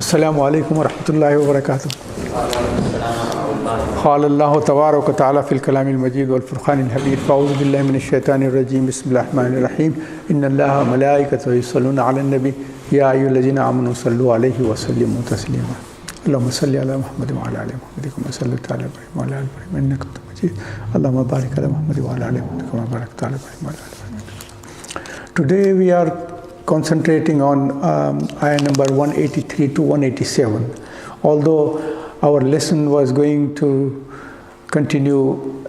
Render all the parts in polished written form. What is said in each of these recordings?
السلام عليكم ورحمة الله وبركاته. قال الله تبارك وتعالى في الكلام المجيد والفرقان الحميد فأعوذ بالله من الشيطان الرجيم بسم الله الرحمن الرحيم إن الله وملائكته يصلون على النبي يا أيها الذين آمنوا صلوا عليه وسلموا تسليما اللهم صل على محمد وعلى آل محمد كما صليت على إبراهيم وعلى آل إبراهيم إنك حميد مجيد اللهم بارك على محمد وعلى آل محمد كما باركت على إبراهيم وعلى آل إبراهيم. Today we are concentrating on ayah number 183 to 187. Although our lesson was going to continue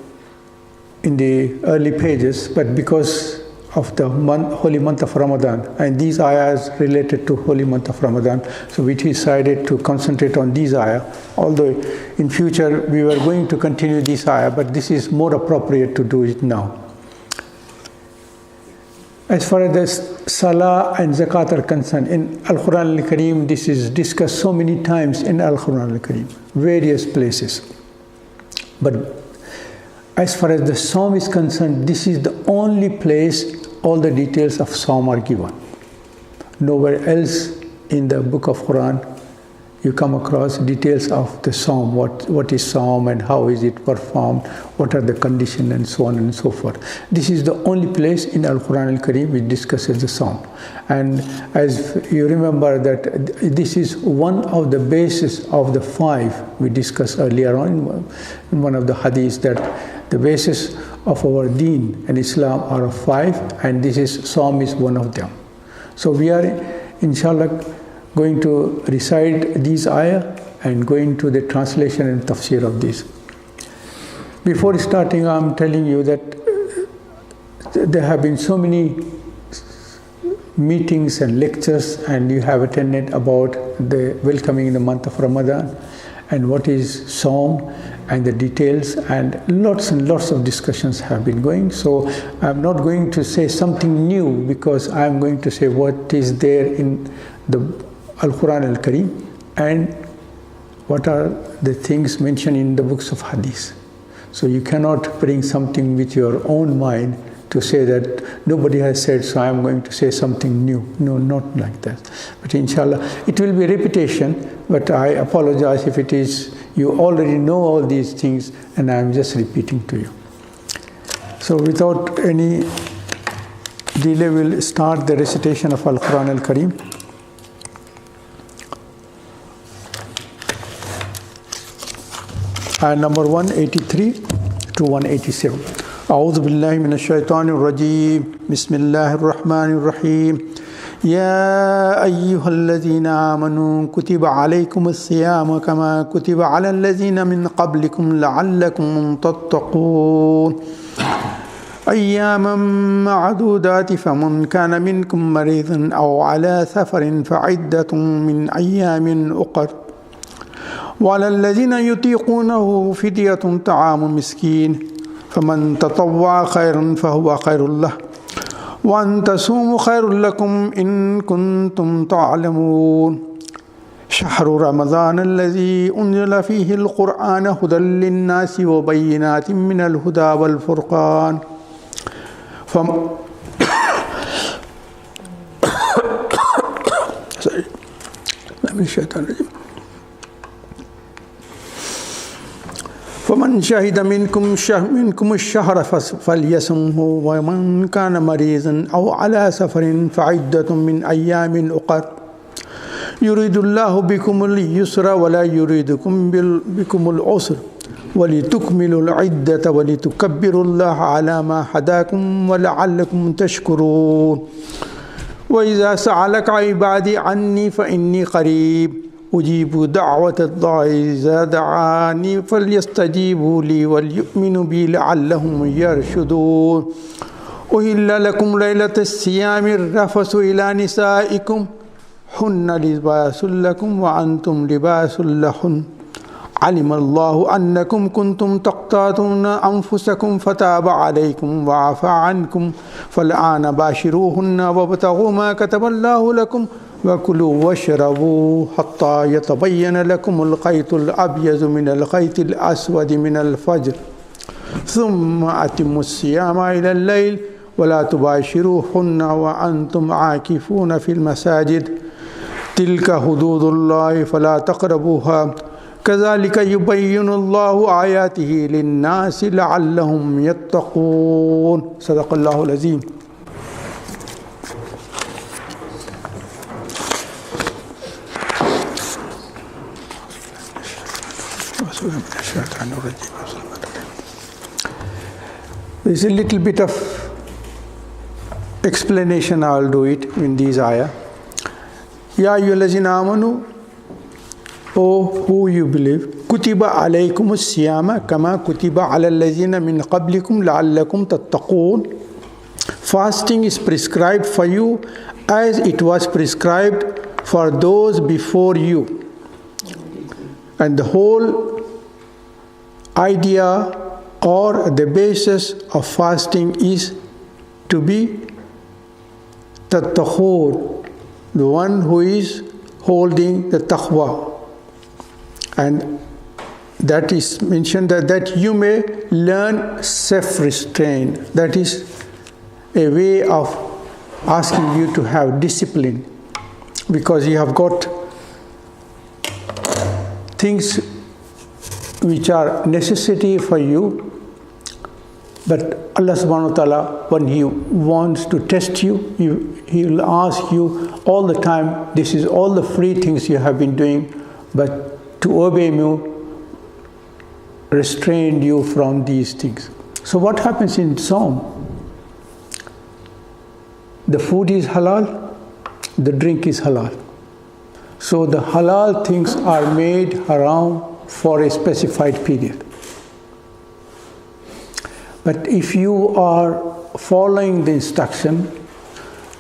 in the early pages, but because of the holy month of Ramadan, and these ayahs related to holy month of Ramadan, so we decided to concentrate on these ayah. Although in future we were going to continue this ayah, but this is more appropriate to do it now. As far as the Salah and Zakat are concerned, in Al-Qur'an Al-Kareem, this is discussed so many times in Al-Qur'an Al-Kareem, various places. But as far as the Psalm is concerned, this is the only place all the details of Psalm are given. Nowhere else in the book of Qur'an you come across details of the Psalm, what is Psalm and how is it performed, what are the conditions and so on and so forth. This is the only place in Al-Qur'an Al-Kareem which discusses the Psalm. And as you remember that this is one of the bases of the five we discussed earlier on in one of the hadiths, that the basis of our deen and Islam are five, and this is Psalm is one of them. So we are inshallah going to recite these ayah and going to the translation and tafsir of this. Before starting, I'm telling you that there have been so many meetings and lectures and you have attended about the welcoming in the month of Ramadan and what is Psalm and the details, and lots of discussions have been going. So I'm not going to say something new, because I'm going to say what is there in the Al-Qur'an Al-Kareem and what are the things mentioned in the books of Hadith. So you cannot bring something with your own mind to say that nobody has said, so I am going to say something new. No, not like that. But inshallah, it will be repetition, but I apologize if it is, you already know all these things and I am just repeating to you. So without any delay, we'll start the recitation of Al-Qur'an Al-Kareem. Ayah number 183 to 187. أعوذ بالله من الشيطان الرجيم بسم الله الرحمن الرحيم يا أيها الذين آمنوا كتب عليكم الصيام كما كتب على الذين من قبلكم لعلكم تتقون أياما معدودات فمن كان منكم مريضا أو على سفر فعدة من أيام أخر وعلى الذين يطيقونه فدية طعام مسكين فمن تطوع خيرا فهو خير له وأن تصوموا خير لكم إن كنتم تعلمون شهر رمضان الذي أنزل فيه القرآن هدى للناس وبينات من الهدى والفرقان فمن شهد منكم الشهر فليصمه ومن كان مريضا أو على سفر فعدة من أيام أخر يريد الله بكم اليسر ولا يريد بكم العسر ولتكملوا العدة ولتكبروا الله على ما هداكم ولعلكم تشكرون وإذا سألك عبادي عني فإني قريب أجيب دعوة الداعي إذا دعاني فليستجيبوا لي وليؤمنوا بي لعلهم يرشدون أحل لكم ليلة الصيام الرفث إلى نسائكم هن لباس لكم وأنتم لباس لهن علم الله أنكم كنتم تقتاتون أنفسكم فتاب عليكم وعفى عنكم فالآن باشروهن وابتغوا ما كتب الله لكم وكلوا واشربوا حتى يتبين لكم الخيط الأبيض من الخيط الأسود من الفجر ثم أتموا الصيام إلى الليل ولا تباشروهن وأنتم عاكفون في المساجد تِلْكَ حُدُودُ اللَّهِ فَلَا تَقْرَبُوهَا كَذَلِكَ يُبَيِّنُ اللَّهُ آيَاتِهِ لِلنَّاسِ لَعَلَّهُمْ يَتَّقُونَ صدق الله العظيم. There's a little bit of explanation. I'll do it in these ayah. Ya ayyuhallazina amanu, O who you believe, kutiba alaykumus siyama kama kutiba ala allazina min qablikum la'allakum tattaqoon. Fasting is prescribed for you as it was prescribed for those before you. And the whole idea or the basis of fasting is to be tattaqoon, the one who is holding the taqwa. And that is mentioned that you may learn self-restraint. That is a way of asking you to have discipline, because you have got things which are necessity for you, but Allah subhanahu wa ta'ala, when He wants to test you, He will ask you all the time, this is all the free things you have been doing, but to obey me, restrain you from these things. So what happens in Psalm? The food is halal, the drink is halal. So the halal things are made haram for a specified period. But if you are following the instruction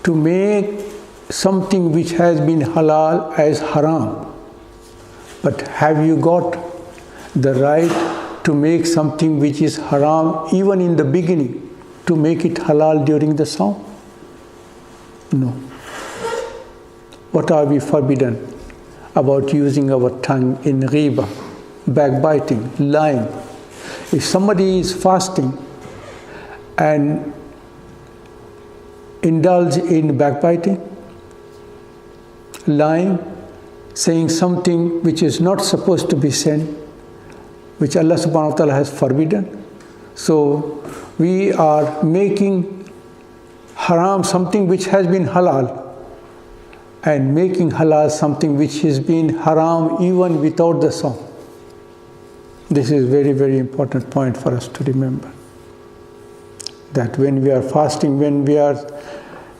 to make something which has been halal as haram, but have you got the right to make something which is haram even in the beginning, to make it halal during the Psalm? No. What are we forbidden? About using our tongue in ghiba, backbiting, lying. If somebody is fasting and indulge in backbiting, lying, saying something which is not supposed to be said, which Allah subhanahu wa ta'ala has forbidden. So we are making haram something which has been halal, and making halal something which has been haram even without the song. This is very, very important point for us to remember. That when we are fasting, when we are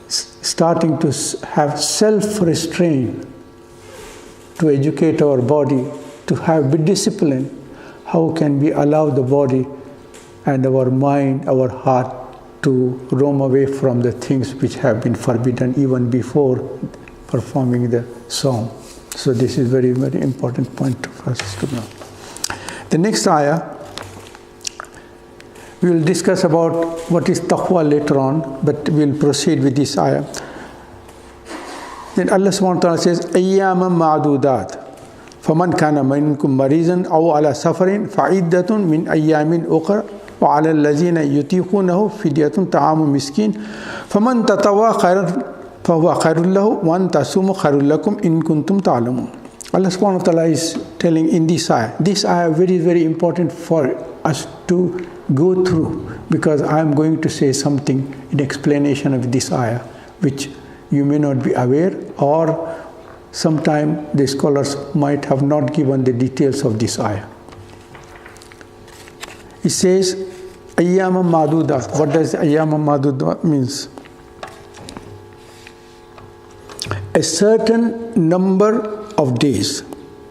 starting to have self-restraint, to educate our body, to have discipline, how can we allow the body and our mind, our heart to roam away from the things which have been forbidden even before performing the song? So this is very, very important point for us to know. The next ayah, we will discuss about what is taqwa later on, but we will proceed with this ayah. Then Allah subhanahu wa ta'ala says, أَيَّامًا مَعْدُودَاتٍ فَمَنْ كَانَ مِنْكُمْ مَرِيضًا أَوْ عَلَى سَفَرٍ فَعِدَّةٌ مِنْ أَيَّامٍ أُخَرَ وَعَلَى الَّذِينَ يُطِيقُونَهُ فِدْيَةٌ طَعَامُ مِسْكِينٍ فَمَنْ تَطَوَّعَ خَيْرًا فَهُوَ خَيْرٌ لَهُ وَأَنْ تَصُومُوا خَيْرٌ لَكُمْ إِن كُنْتُمْ تَعْلَمُونَ. Allah subhanahu wa ta'ala is telling in this ayah is very, very important for us to go through, because I am going to say something in explanation of this ayah which you may not be aware, or sometime the scholars might have not given the details of this ayah. It says ayyama madudat. What does ayyama madudat means? A certain number of days.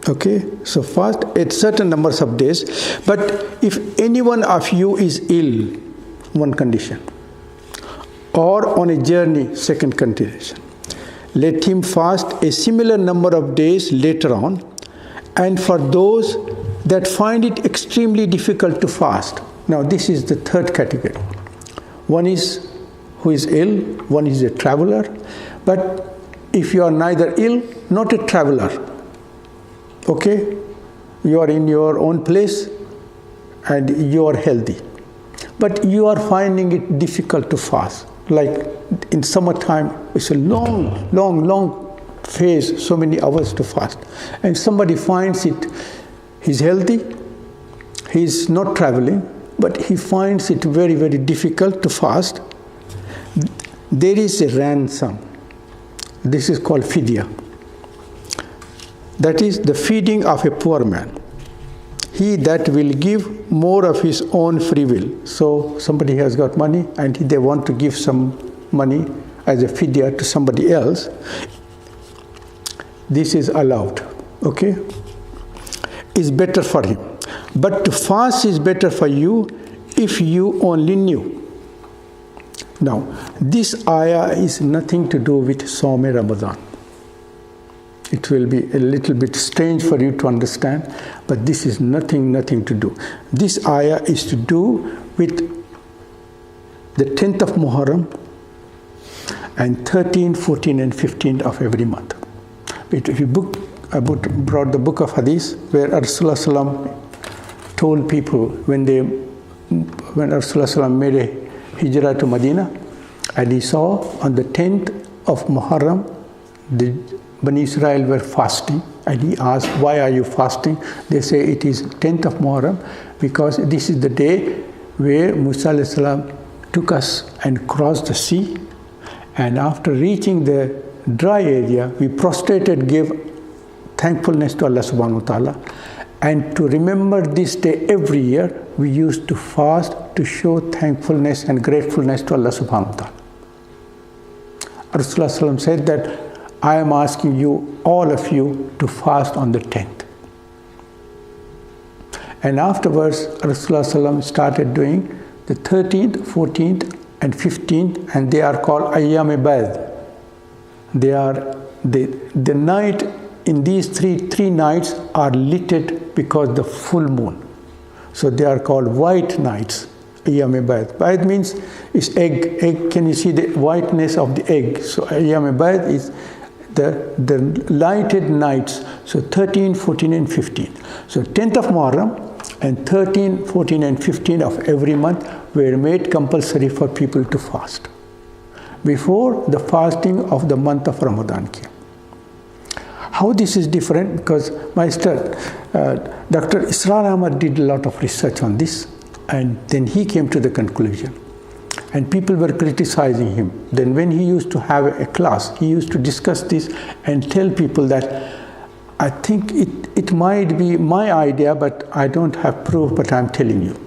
Okay, so first a certain numbers of days, but if any one of you is ill, one condition, or on a journey, second condition, let him fast a similar number of days later on. And for those that find it extremely difficult to fast, now this is the third category. One is who is ill, one is a traveler. But if you are neither ill, not a traveler, okay, you are in your own place and you are healthy, but you are finding it difficult to fast. Like in summertime, it's a long face so many hours to fast. And somebody finds it, he's healthy, he's not traveling, but he finds it very, very difficult to fast. There is a ransom. This is called fidya. That is the feeding of a poor man. He that will give more of his own free will. So somebody has got money and they want to give some money as a fidya to somebody else. This is allowed, okay? Is better for him. But to fast is better for you if you only knew. Now, this ayah is nothing to do with Sawm Ramadan. It will be a little bit strange for you to understand, but this is nothing to do. This ayah is to do with the 10th of Muharram and 13, 14 and 15 of every month. If you brought the book of Hadith where Rasulullah told people when Rasulullah made a hijrah to Medina, and he saw on the 10th of Muharram the Bani Israel were fasting, and he asked, why are you fasting? They say it is 10th of Muharram because this is the day where Musa alayhi salam took us and crossed the sea, and after reaching the dry area we prostrated, gave thankfulness to Allah subhanahu wa ta'ala, and to remember this day every year we used to fast to show thankfulness and gratefulness to Allah subhanahu wa ta'ala. Rasulullah said that I am asking you, all of you, to fast on the 10th. And afterwards, Rasulullah started doing the 13th, 14th, and 15th, and they are called Ayyam Bad. They are the night in these three nights are lit because the full moon. So they are called white nights. Ayyam Bad. Bad means is egg. Egg. Can you see the whiteness of the egg? So Ayyam Bad is the lighted nights. So 13, 14 and 15. So 10th of Muharram and 13, 14 and 15 of every month were made compulsory for people to fast before the fasting of the month of Ramadan came. How this is different? Because Master Dr. Israr Ahmad did a lot of research on this, and then he came to the conclusion. And people were criticizing him. Then when he used to have a class, he used to discuss this and tell people that I think it might be my idea, but I don't have proof, but I'm telling you.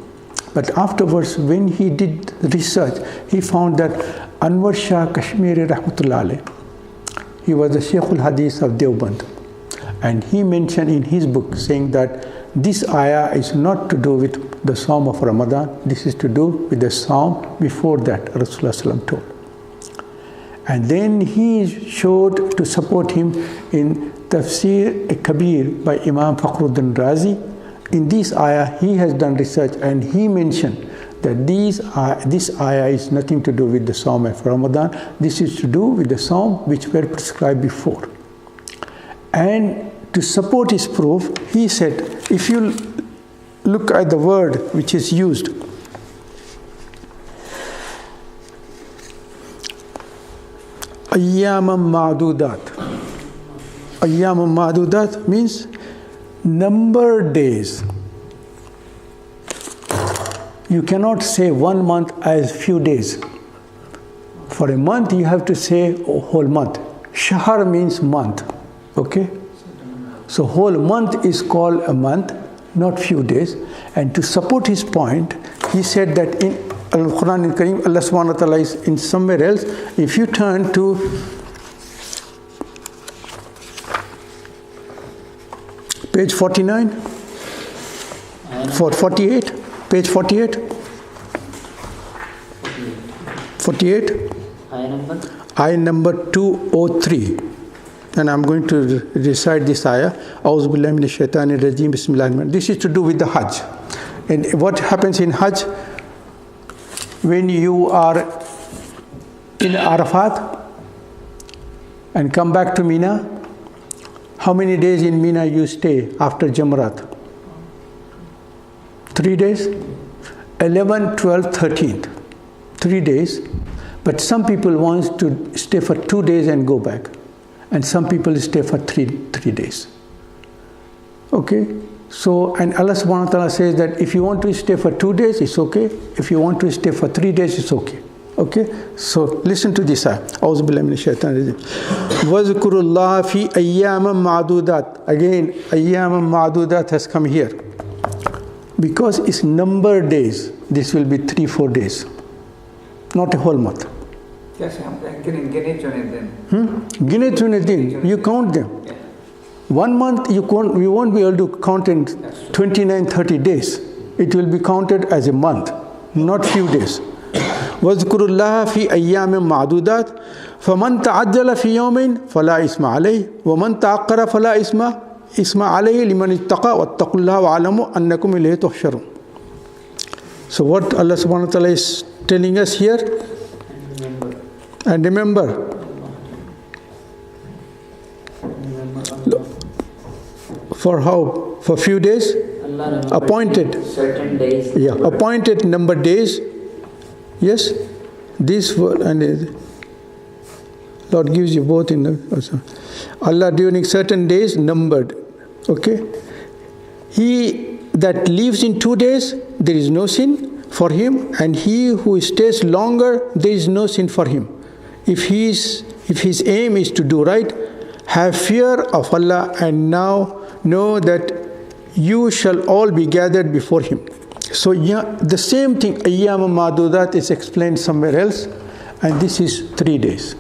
But afterwards, when he did research, he found that Anwar Shah Kashmiri Rahmatullah alayh, he was the Shaykh al-Hadith of Deoband. And he mentioned in his book saying that this ayah is not to do with the Psalm of Ramadan, this is to do with the Psalm before that Rasulullah told. And then he showed to support him in Tafsir Kabir by Imam Fakhruddin Razi. In this ayah he has done research and he mentioned that this ayah is nothing to do with the Psalm of Ramadan, this is to do with the Psalm which were prescribed before. And to support his proof, he said, if you look at the word which is used, Ayyamam Ma'dudat. Ayyamam Ma'dudat means numbered days. You cannot say 1 month as few days. For a month you have to say a whole month. Shahar means month. Okay? So whole month is called a month, not few days. And to support his point, he said that in Al-Qur'an al-Karim, Allah subhanahu wa ta'ala is in somewhere else. If you turn to page 49, 48, page 48, 48, ayah number 203. And I'm going to recite this ayah. A'udhu billahi minash shaitanir rajeem. Bismillahir. This is to do with the Hajj. And what happens in Hajj? When you are in Arafat and come back to Mina, how many days in Mina you stay after Jamrat? 3 days? 11, 12, 13th. 3 days. But some people want to stay for 2 days and go back. and some people stay for three days. Okay? So, and Allah subhanahu wa ta'ala says that if you want to stay for 2 days, it's okay. If you want to stay for 3 days, it's okay. Okay? So, listen to this ayah. A'udhu billahi minash shaitanir rajim. وَذْكُرُوا فِي أَيَّامٍ مَعْدُودَاتٍ. Again, أَيَّامٍ مَعْدُودَاتٍ has come here. Because it's numbered days, this will be 3-4 days. Not a whole month. Yes, I'm gine chune din. Gine chune din. You count them. Yeah. 1 month, we won't be able to count in 29, 30 days. It will be counted as a month, not few days. وَاذْكُرُوا اللَّهَ فِي أَيَّامٍ مَعْدُودَاتٍ فَمَنْ تَعَجَّلَ فِي يَوْمٍ فَلَا إِثْمَ عَلَيْهِ وَمَنْ تَأَخَّرَ فَلَا إِثْمَ عَلَيْهِ لِمَنِ اتَّقَى وَاتَّقُوا اللَّهَ وَاعْلَمُوا أَنَّكُمْ إِلَيْهِ تُحْشَرُونَ. So what Allah subhanahu wa ta'ala is telling us here? And remember. For how? For few days? Appointed. Certain days. Yeah, appointed number days. Yes? This and Lord gives you both in the also. Allah during certain days numbered. Okay? He that lives in 2 days, there is no sin for him, and he who stays longer, there is no sin for him. If his aim is to do right, have fear of Allah, and now know that you shall all be gathered before Him. So yeah, the same thing, Ayyam Ma'dudat, is explained somewhere else, and this is 3 days.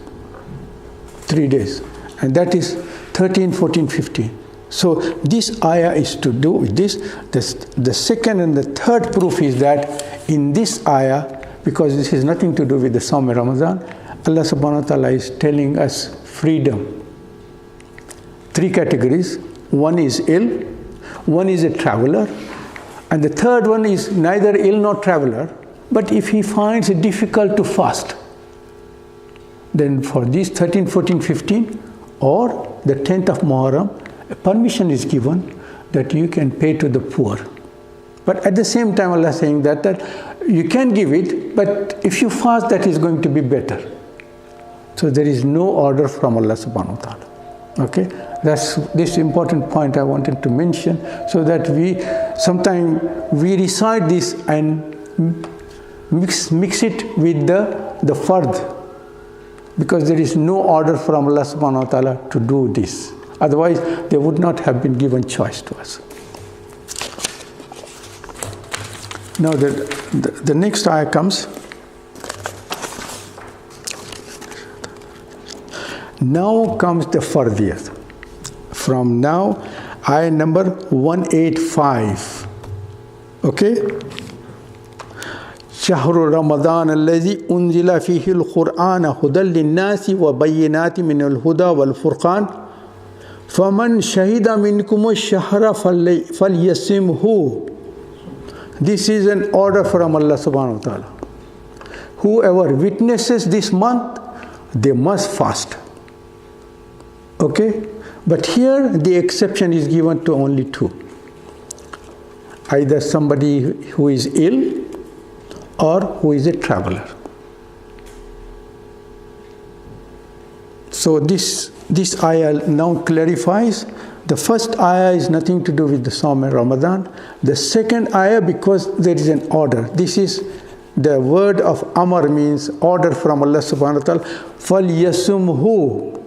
3 days. And that is 13, 14, 15. So this ayah is to do with this. The second and the third proof is that in this ayah, because this has nothing to do with the Sawm Ramadan, Allah subhanahu wa ta'ala is telling us freedom. 3 categories. One is ill, one is a traveler, and the third one is neither ill nor traveler, but if he finds it difficult to fast, then for these 13, 14, 15 or the 10th of Muharram, permission is given that you can pay to the poor. But at the same time Allah is saying that you can give it, but if you fast, that is going to be better. So there is no order from Allah subhanahu wa ta'ala. Okay, that's this important point I wanted to mention, so that sometimes we recite this and mix it with the fard, because there is no order from Allah subhanahu wa ta'ala to do this. Otherwise, they would not have been given choice to us. Now the next ayah comes. Now comes the fardiyat. From now, ayah number 185. Okay? شهر رمضان الذي أنزل فيه القرآن هدى للناس وبينات من الهدى والفرقان فمن شهد منكم الشهر فليصمه. This is an order from Allah subhanahu wa ta'ala. Whoever witnesses this month, they must fast. Okay? But here the exception is given to only 2. Either somebody who is ill or who is a traveler. So this ayah now clarifies. The first ayah is nothing to do with the Sawm and Ramadan. The second ayah, because there is an order. This is the word of Amr, means order from Allah subhanahu wa ta'ala. فَلْيَسُمْهُ,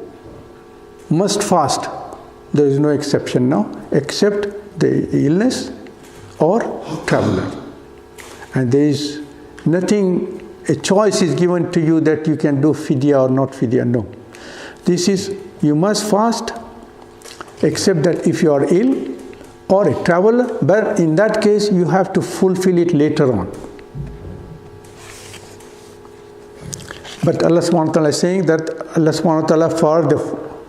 must fast. There is no exception now, except the illness or traveler. And there is nothing, a choice is given to you that you can do fidya or not fidya. No. This is, you must fast, except that if you are ill or a traveler, but in that case you have to fulfill it later on. But Allah subhanahu wa ta'ala is saying that Allah subhanahu wa ta'ala, for the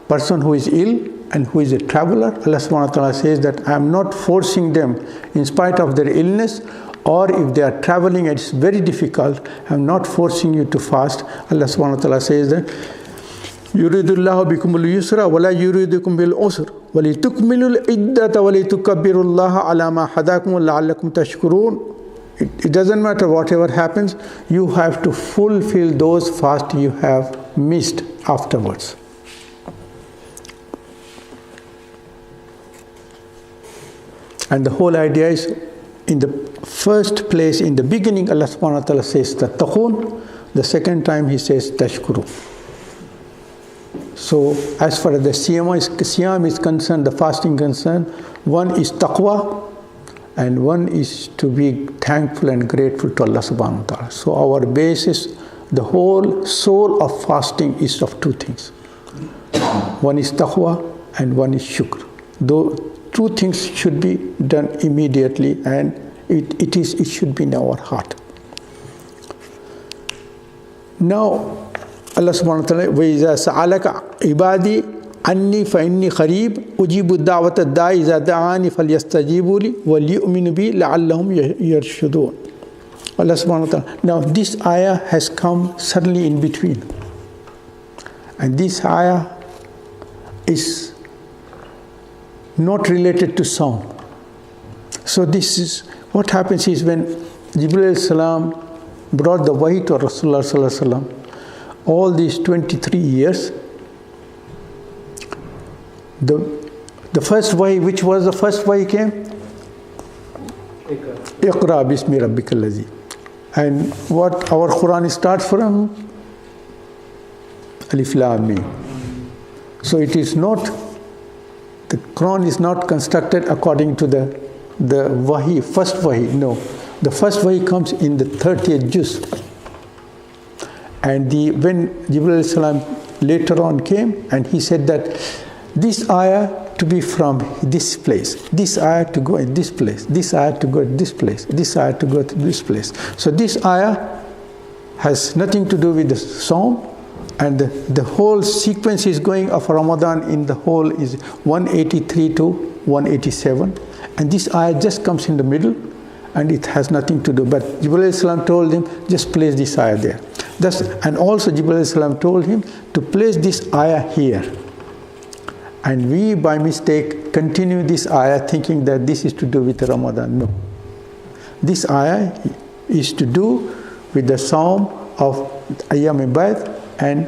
person who is ill and who is a traveler, Allah subhanahu wa ta'ala says that I am not forcing them in spite of their illness, or if they are traveling and it's very difficult, I am not forcing you to fast. Allah subhanahu wa ta'ala says that يُرِيدُ اللَّهُ بِكُمُ الْيُسْرَ وَلَا يُرِيدُكُمْ بِالْعُسْرِ وَلِتُكْمِلُوا الْعِدَّةَ وَلِتُكَبِّرُوا اللَّهَ عَلَى مَا هَدَاكُمْ وَلَعَلَّكُمْ تَشْكُرُونَ. It doesn't matter whatever happens, you have to fulfill those fasts you have missed afterwards. And the whole idea is, in the first place, in the beginning, Allah subhanahu wa ta'ala says tattaqun. The second time He says tashkuru. So as far as the siyam is concerned, the fasting concerned, one is taqwa and one is to be thankful and grateful to Allah subhanahu wa ta'ala. So our basis, the whole soul of fasting is of two things. One is taqwa and one is shukr. Though two things should be done immediately, and it should be in our heart. Now Allah subhanahu wa ta'ala, وَإِذَا سَأَلَكَ عِبَادِي عَنِّي فَإِنِّي قَرِيبٌ أُجِيبُ الدَّعْوَةَ الدَّاعِ إِذَا دَعَانِ فَلْيَسْتَجِيبُوا لِي وَلْيُؤْمِنُوا بِي لَعَلَّهُمْ يَرْشُدُونَ. Allah subhanahu wa ta'ala. Now this ayah has come suddenly in between. And this ayah is not related to sound. So this is, what happens is, when Jibreel salam brought the wahi to Rasulullah sallallahu alaihi wasallam, all these 23 years, the first wahi, which was the first wahi came? Iqra bismi rabbikal ladhi. And what our Qur'an starts from? Alif Lam Mim. So it is not, the Quran is not constructed according to the wahi, first wahi. No, the first wahi comes in the 30th juz. And when Jibreel salam later on came, and he said that this ayah to be from this place, this ayah to go in this place, this ayah to go to this place, this ayah to go to this place. So this ayah has nothing to do with the psalm, and the whole sequence is going of Ramadan in the whole is 183 to 187, and this ayah just comes in the middle, and it has nothing to do. But Jibreel salam told him, just place this ayah there. And also Jibreel salam told him to place this ayah here. And we by mistake continue this ayah thinking that this is to do with Ramadan. No. This ayah is to do with the Psalm of Ayyam Bad and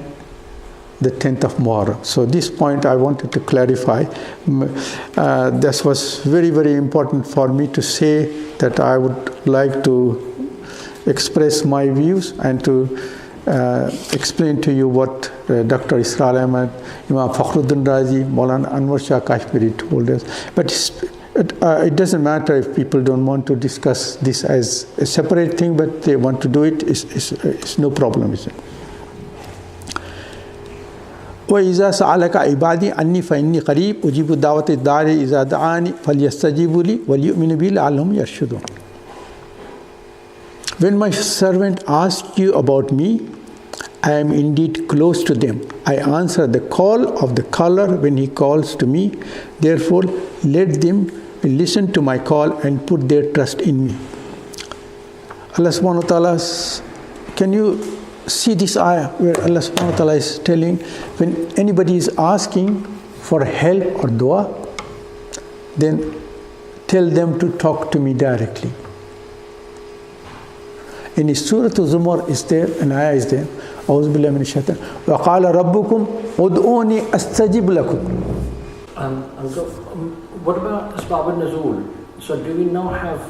the 10th of Muharram. So this point I wanted to clarify. This was very, very important for me to say, that I would like to express my views and to explain to you what Dr. Israel Ahmad, Imam Mohiud-Din Razi, Maulana Anwar Shah Kashmiri told us. But it doesn't matter if people don't want to discuss this as a separate thing, but they want to do it, it's no problem, is it? وَإِذَا سَأَلَكَ عِبَادِي عَنِّي فَإِنِّي قَرِيبٌ أُجِيبُ دَعْوَةَ الدَّاعِ إِذَا دَعَانِ فَلْيَسْتَجِيبُوا لِي وَلْيُؤْمِنُوا بِي لَعَلَّهُمْ يَرْشُدُونَ. When my servant asks you about me, I am indeed close to them. I answer the call of the caller when he calls to me. Therefore, let them listen to my call and put their trust in me. Allah subhanahu wa ta'ala, can you see this ayah where Allah subhanahu wa ta'ala is telling, when anybody is asking for help or dua, then tell them to talk to me directly. In Surah Zumar is there, an ayah is there, أعوذ بالله من الشيطان وقال ربكم ادعوني أستجب لكم. What about Asbab al-Nuzul? So do we now have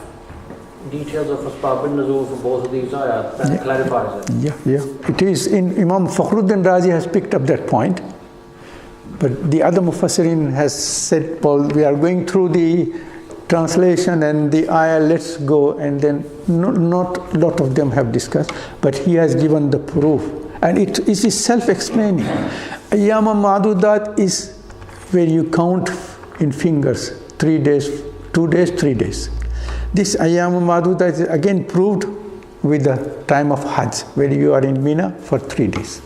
details of Asbab al-Nuzul for both of these ayahs? That clarifies it. Yeah. It is in Imam Mohiud-Din Razi has picked up that point. But the other Mufassirin has said, Paul, we are going through the translation and the ayah, let's go, and then not a lot of them have discussed, but he has given the proof. And it is self-explaining. Ayyam Ma'dudat is where you count in fingers, 3 days, 2 days, 3 days. This Ayyam Ma'dudat is again proved with the time of Hajj, where you are in Mina for 3 days.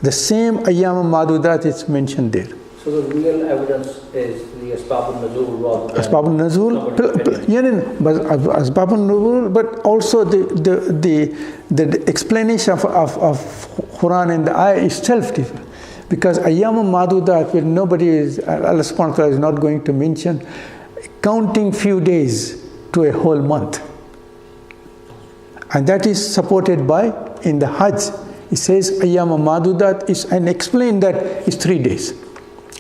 The same Ayyam Ma'dudat is mentioned there. So the real evidence is the Asbab al-Nuzul rather than Asbab al-Nuzul, Asbab al-Nuzul, but also the explanation of Quran and the ayah itself different. Because Ayyam Ma'dudat, where nobody is, Allah subhanahu wa ta'ala is not going to mention counting few days to a whole month. And that is supported by, in the Hajj, it says Ayyam Ma'dudat is, and explain that it's 3 days.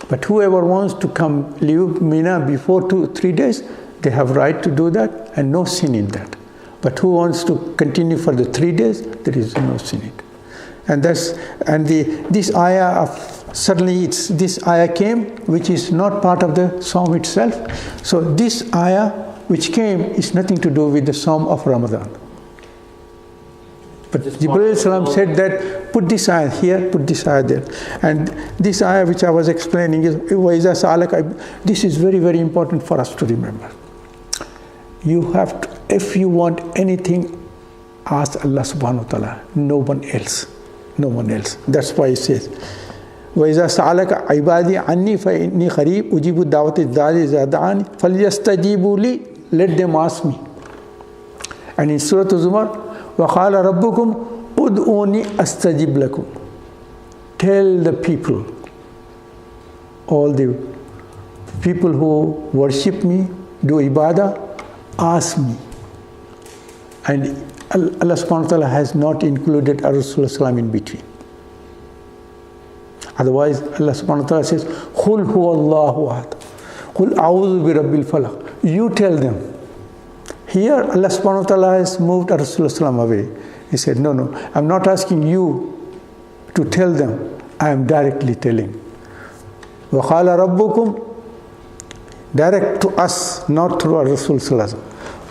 But whoever wants to come leave Mina before 3 days, They have right to do that and no sin in that. But who wants to continue for the 3 days? There is no sin in it. And this ayah suddenly this ayah came, which is not part of the Psalm itself. So this ayah which came is nothing to do with the Psalm of Ramadan. But Jibreel Salam said that put this ayah here, put this ayah there. And this ayah which I was explaining is وَإِذَا سَأَلَكَ. This is very, very important for us to remember. You have to, if you want anything, ask Allah subhanahu wa ta'ala, no one else. No one else. That's why he says, وَإِذَا سَأَلَكَ عِبَادِي عَنِّي فَإِنِّي قَرِيبٌ أُجِيبُ دَعْوَةَ الدَّاعِ إِذَا دَعَانِ فَلْيَسْتَجِيبُوا لِي. Let them ask me. And in Surah Az-Zumar, وَقَالَ رَبُّكُمْ أُدْعُونِي أَسْتَجِبْ لَكُمْ. Tell the people, all the people who worship me, do ibadah, ask me. And Allah subhanahu wa ta'ala has not included Rasulullah in between. Otherwise, Allah subhanahu wa ta'ala says, قُلْ هُوَ اللَّهُ أَحَدٌ قُلْ أَعُوذُ بِرَبِّ الْفَلَقِ. You tell them. Here, Allah subhanahu wa ta'ala has moved Rasulullah away. He said, no, I'm not asking you to tell them. I am directly telling. وَقَالَ رَبُّكُمْ. Direct to us, not through our Rasulullah.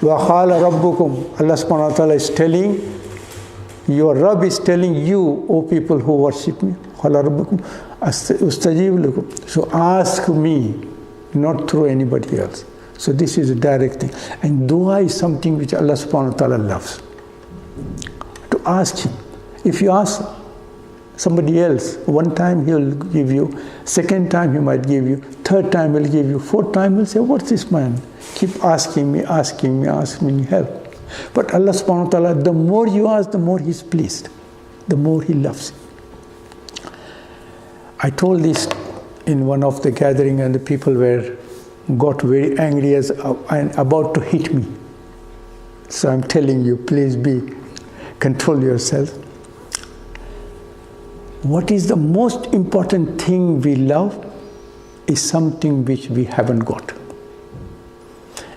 وَقَالَ رَبُّكُمْ. Allah subhanahu wa ta'ala is telling, your Rabb is telling you, O people who worship me. قَالَ رَبُّكُمْ أَسْتَجِيبُ لَكُمْ. So ask me, not through anybody else. So this is a direct thing. And dua is something which Allah subhanahu wa ta'ala loves. To ask him. If you ask somebody else, one time he'll give you, second time he might give you, third time he'll give you, fourth time he'll say, what's this man? Keep asking me help. But Allah subhanahu wa ta'ala, the more you ask, the more he's pleased. The more he loves you. I told this in one of the gathering and the people got very angry and about to hit me. So I'm telling you, please control yourself. What is the most important thing we love is something which we haven't got.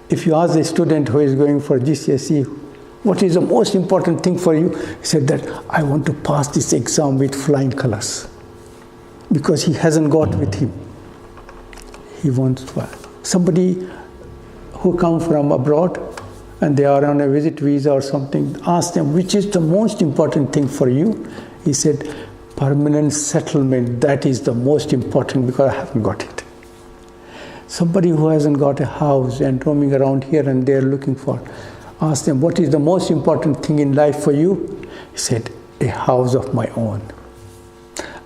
If you ask a student who is going for GCSE, what is the most important thing for you? He said that I want to pass this exam with flying colors. Because he hasn't got with him. He wants to. Somebody who come from abroad and they are on a visit visa or something, ask them, which is the most important thing for you? He said, permanent settlement, that is the most important because I haven't got it. Somebody who hasn't got a house and roaming around here and there looking for, ask them, what is the most important thing in life for you? He said, a house of my own.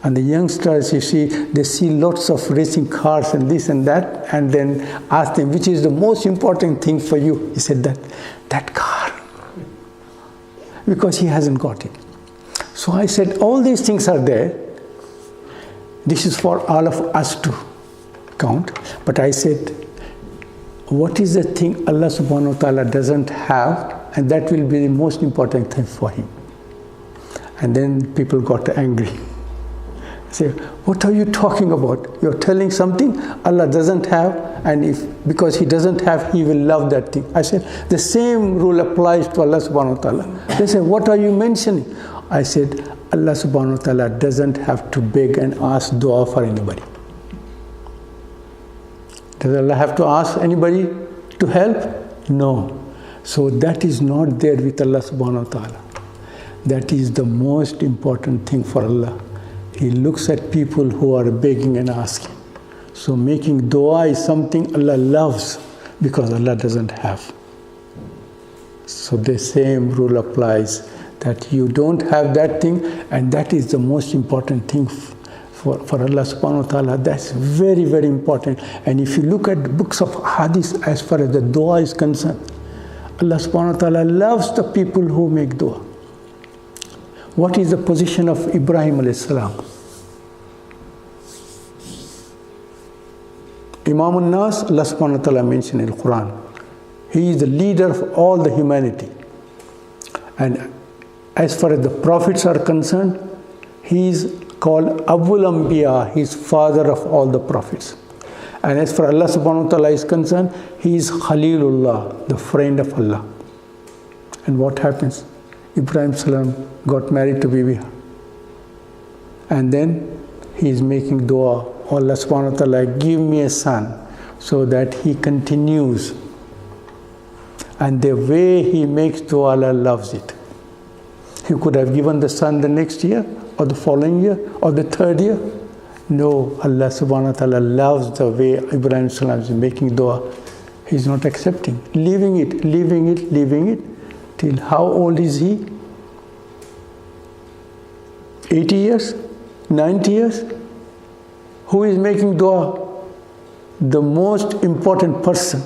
And the youngsters, you see, they see lots of racing cars and this and that, and then ask them, which is the most important thing for you? He said, that car. Because he hasn't got it. So I said, all these things are there. This is for all of us to count. But I said, what is the thing Allah subhanahu wa ta'ala doesn't have, and that will be the most important thing for him. And then people got angry. Say, what are you talking about? You're telling something Allah doesn't have, and because he doesn't have, he will love that thing. I said, the same rule applies to Allah subhanahu wa ta'ala. They said, what are you mentioning? I said, Allah subhanahu wa ta'ala doesn't have to beg and ask dua for anybody. Does Allah have to ask anybody to help? No. So that is not there with Allah subhanahu wa ta'ala. That is the most important thing for Allah. He looks at people who are begging and asking. So making dua is something Allah loves because Allah doesn't have. So the same rule applies, that you don't have that thing, and that is the most important thing for Allah subhanahu wa ta'ala. That's very, very important. And if you look at the books of hadith as far as the dua is concerned, Allah subhanahu wa ta'ala loves the people who make dua. What is the position of Ibrahim alayhi salam? Imam al-Nas, Allah subhanahu wa ta'ala mentioned in the Qur'an. He is the leader of all the humanity. And as far as the prophets are concerned, he is called Abul Anbiya, he is father of all the prophets. And as for Allah subhanahu wa ta'ala is concerned, he is Khalilullah, the friend of Allah. And what happens? Ibrahim salam got married to Bibi. And then he is making dua, Allah subhanahu wa ta'ala, give me a son, so that he continues. And the way he makes dua, Allah loves it. He could have given the son the next year, or the following year, or the third year. No, Allah subhanahu wa ta'ala loves the way Ibrahim salam is making dua. He's not accepting, leaving it, leaving it, leaving it. Till how old is he? 80 years? 90 years? Who is making dua? The most important person.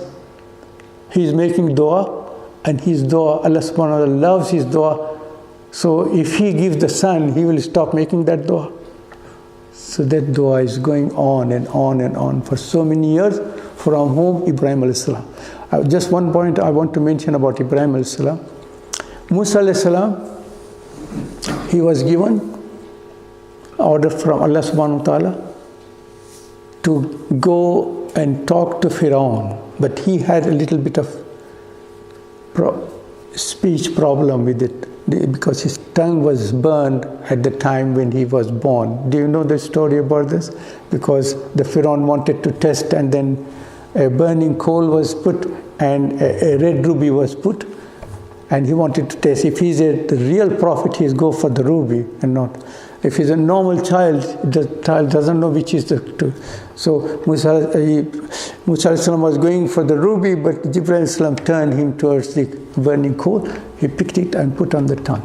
He is making dua, and his dua, Allah subhanahu wa ta'ala loves his dua. So if he gives the son, he will stop making that dua. So that dua is going on and on and on for so many years, from whom Ibrahim alayhi salam. Just one point I want to mention about Ibrahim alayhi salam. Musa alayhi salam, he was given order from Allah subhanahu wa ta'ala to go and talk to Pharaoh, but he had a little bit of speech problem with it, because his tongue was burned at the time when he was born. Do you know the story about this? Because the Pharaoh wanted to test, and then a burning coal was put and a red ruby was put, and he wanted to test. If he's the real prophet, he'll go for the ruby and not. If he's a normal child, the child doesn't know which is the two. So Musa was going for the ruby, but Jibreel turned him towards the burning coal. He picked it and put on the tongue,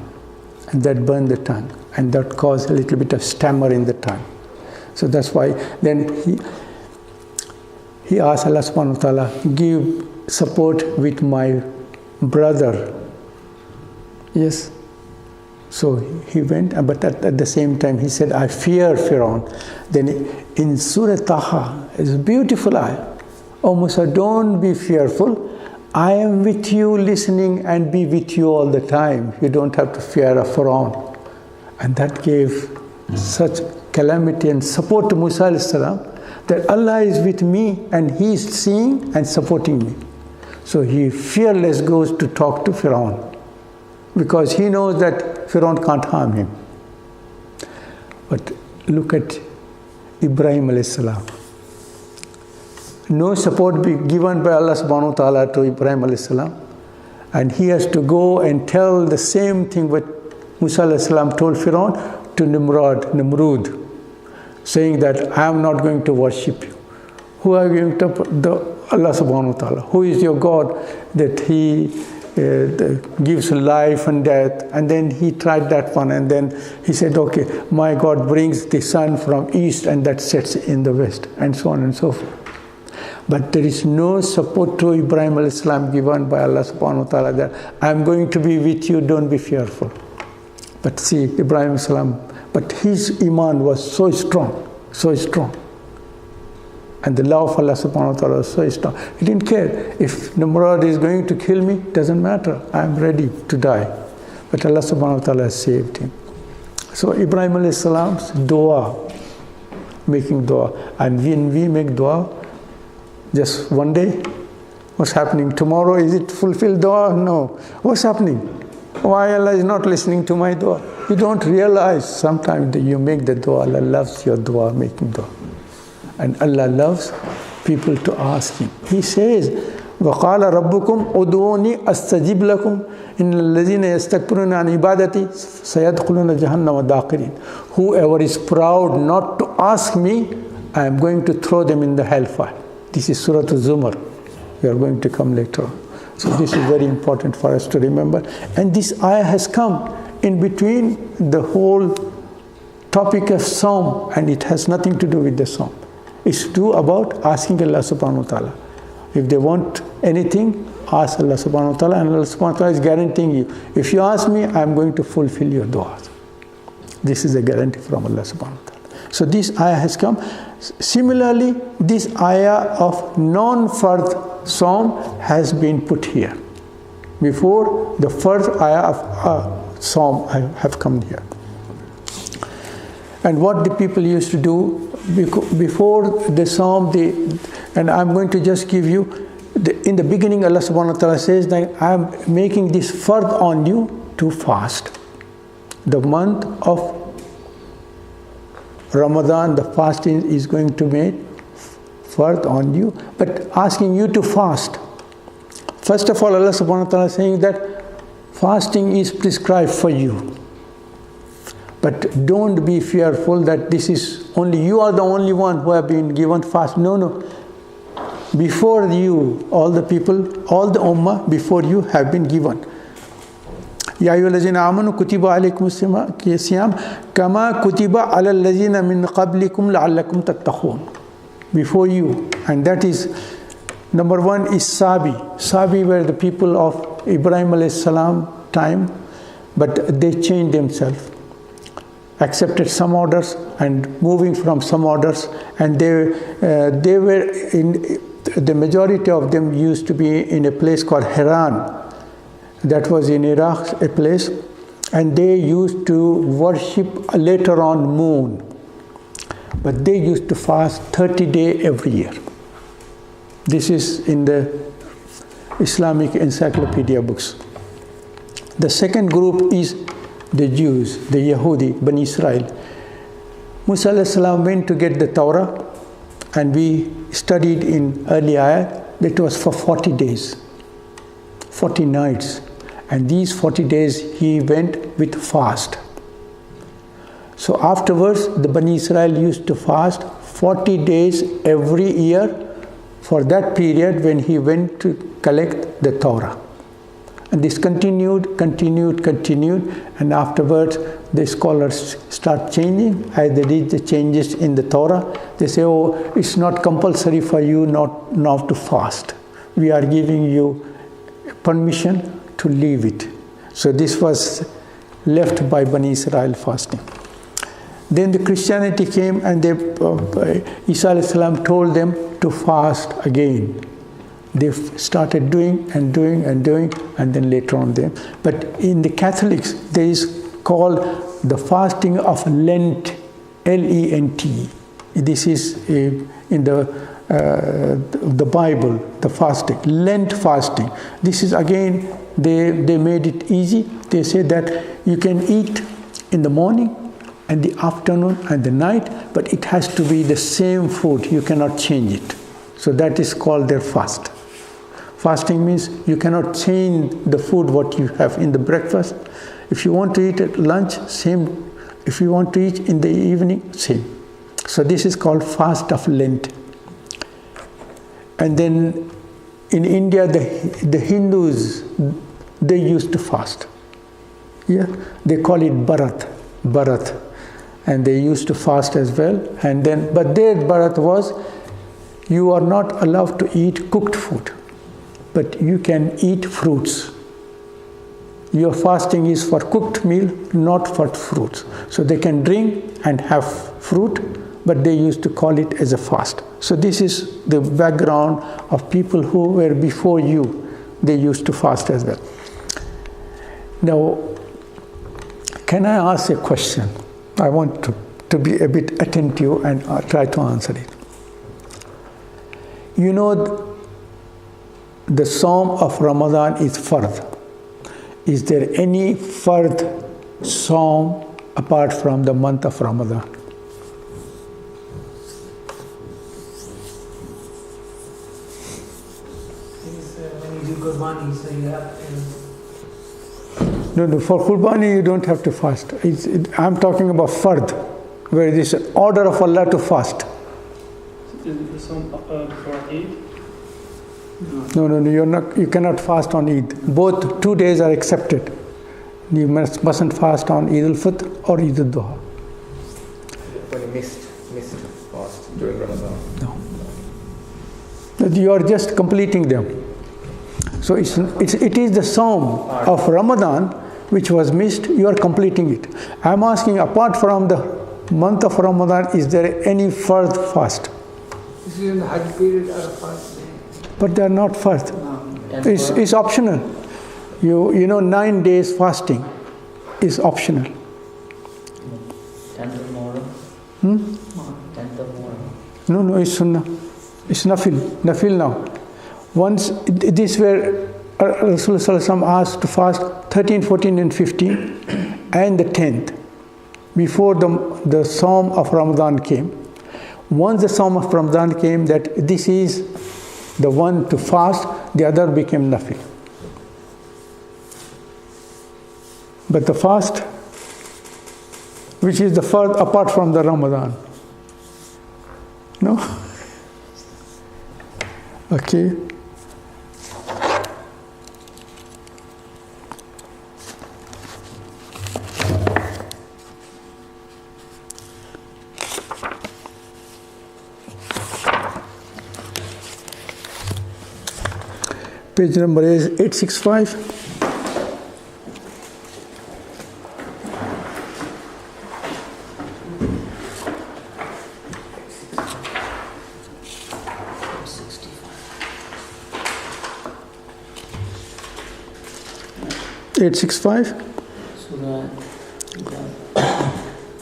and that burned the tongue, and that caused a little bit of stammer in the tongue. So that's why then he asked Allah subhanahu wa ta'ala, give support with my brother. Yes. So he went, but at the same time he said, I fear Pharaoh. Then in Surah Taha, it's a beautiful ayah. Oh Musa, don't be fearful. I am with you, listening, and be with you all the time. You don't have to fear a Pharaoh. And that gave such calamity and support to Musa alayhi salam, that Allah is with me and he is seeing and supporting me. So he fearless goes to talk to Pharaoh, because he knows that Pharaoh can't harm him. But look at Ibrahim alayhi salam. No support be given by Allah subhanahu wa ta'ala to Ibrahim alayhi salam. And he has to go and tell the same thing what Musa alayhi salam told Pharaoh to Nimrud, saying that I am not going to worship you. Who are you going to? Allah subhanahu wa ta'ala. Who is your God that he gives life and death? And then he tried that one, and then he said, okay, my God brings the sun from east and that sets in the west, and so on and so forth. But there is no support to Ibrahim alayhi salam given by Allah subhanahu wa ta'ala that I am going to be with you, don't be fearful. But see, Ibrahim salam, but his iman was so strong, so strong. And the love of Allah subhanahu wa ta'ala was so strong. He didn't care. If Nimrod is going to kill me, doesn't matter. I am ready to die. But Allah subhanahu wa ta'ala saved him. So Ibrahim alayhi salam's dua, making dua. And when we make dua, just one day, what's happening? Tomorrow, is it fulfilled dua? No. What's happening? Why Allah is not listening to my dua? You don't realize sometimes that you make the dua, Allah loves your dua, making dua. And Allah loves people to ask Him. He says, وَقَالَ رَبُّكُمْ أُدْعُونِي أَسْتَجِبْ لَكُمْ إِنَّ الَّذِينَ يَسْتَكْبِرُونَ عَنْ عِبَادَتِي سَيَدْخُلُونَ جَهَنَّمَ دَاخِرِينَ. Whoever is proud not to ask me, I am going to throw them in the hellfire. This is Surah Al-Zumar. We are going to come later on. So this is very important for us to remember. And this ayah has come in between the whole topic of Psalm, and it has nothing to do with the Psalm. It's to do about asking Allah subhanahu wa ta'ala. If they want anything, ask Allah subhanahu wa ta'ala, and Allah subhanahu wa ta'ala is guaranteeing you. If you ask me, I am going to fulfill your du'as. This is a guarantee from Allah subhanahu wa ta'ala. So this ayah has come. Similarly, this ayah of non-fard Psalm has been put here. Before the first ayah of Psalm have come here. And what the people used to do before the psalm, and I'm going to just give you, in the beginning Allah subhanahu wa ta'ala says that I am making this fard on you to fast. The month of Ramadan, the fasting is going to make fard on you, but asking you to fast. First of all, Allah subhanahu wa ta'ala is saying that fasting is prescribed for you. But don't be fearful that this is only, you are the only one who have been given fast. No. Before you, all the people, all the ummah before you have been given. Ya ayyuhallazina amanu kutiba alaykumus siyam kama kutiba alal ladzina min qablikum la'allakum tattaqun. Before you, and that is number one is Sabi. Sabi were the people of Ibrahim alayhis salam time, but they changed themselves, accepted some orders and moving from some orders, and they were in, the majority of them used to be in a place called Haran, that was in Iraq, a place, and they used to worship later on moon, but they used to fast 30 days every year. This is in the Islamic encyclopedia books. The second group is the Jews, the Yahudi, Bani Israel. Musa alayhi salam went to get the Torah, and we studied in early ayat that it was for 40 days, 40 nights. And these 40 days he went with fast. So afterwards, the Bani Israel used to fast 40 days every year for that period when he went to collect the Torah. And this continued, and afterwards the scholars start changing. As they did the changes in the Torah, they say, oh, it's not compulsory for you not to fast. We are giving you permission to leave it. So this was left by Bani Israel fasting. Then the Christianity came, and Isa alayhi salam told them to fast again. They started doing, and then later on them. But in the Catholics, there is called the fasting of Lent, L-E-N-T. This is in the Bible, the fasting, Lent fasting. This is again, they made it easy. They say that you can eat in the morning and the afternoon and the night, but it has to be the same food. You cannot change it. So that is called their fast. Fasting means you cannot change the food what you have in the breakfast. If you want to eat at lunch, same. If you want to eat in the evening, same. So this is called fast of Lent. And then in India, the Hindus, they used to fast. Yeah, they call it Bharat, and they used to fast as well. And then, but their Bharat was, you are not allowed to eat cooked food, but you can eat fruits. Your fasting is for cooked meal, not for fruits. So they can drink and have fruit, but they used to call it as a fast. So this is the background of people who were before you. They used to fast as well. Now, can I ask a question? I want to be a bit attentive and try to answer it. You know, the Psalm of Ramadan is Fard. Is there any Fard Psalm apart from the month of Ramadan? When you do Qurbani, so you have to... No, for Qurbani you don't have to fast. I'm talking about Fard, where it is an order of Allah to fast. Is it the Psalm for Eid? No, you cannot fast on Eid. Both 2 days are accepted. You mustn't fast on Eid al-Fitr or Eid al-Duha. When you missed fast during Ramadan. No. You are just completing them. So it is the Psalm of Ramadan which was missed, you are completing it. I am asking, apart from the month of Ramadan, is there any further fast? This is in the Hajj period or fast day? But they are not fast. No. It's optional. You know, 9 days fasting is optional. 10th of Muharram. 10th of No, it's sunnah. It's nafil now. Once, this where Rasulullah asked to fast 13, 14 and 15 and the 10th before the Psalm of Ramadan came. Once the Psalm of Ramadan came that this is the one to fast, the other became nafil. But the fast, which is the first apart from the Ramadan. No? Okay. Page number is 865.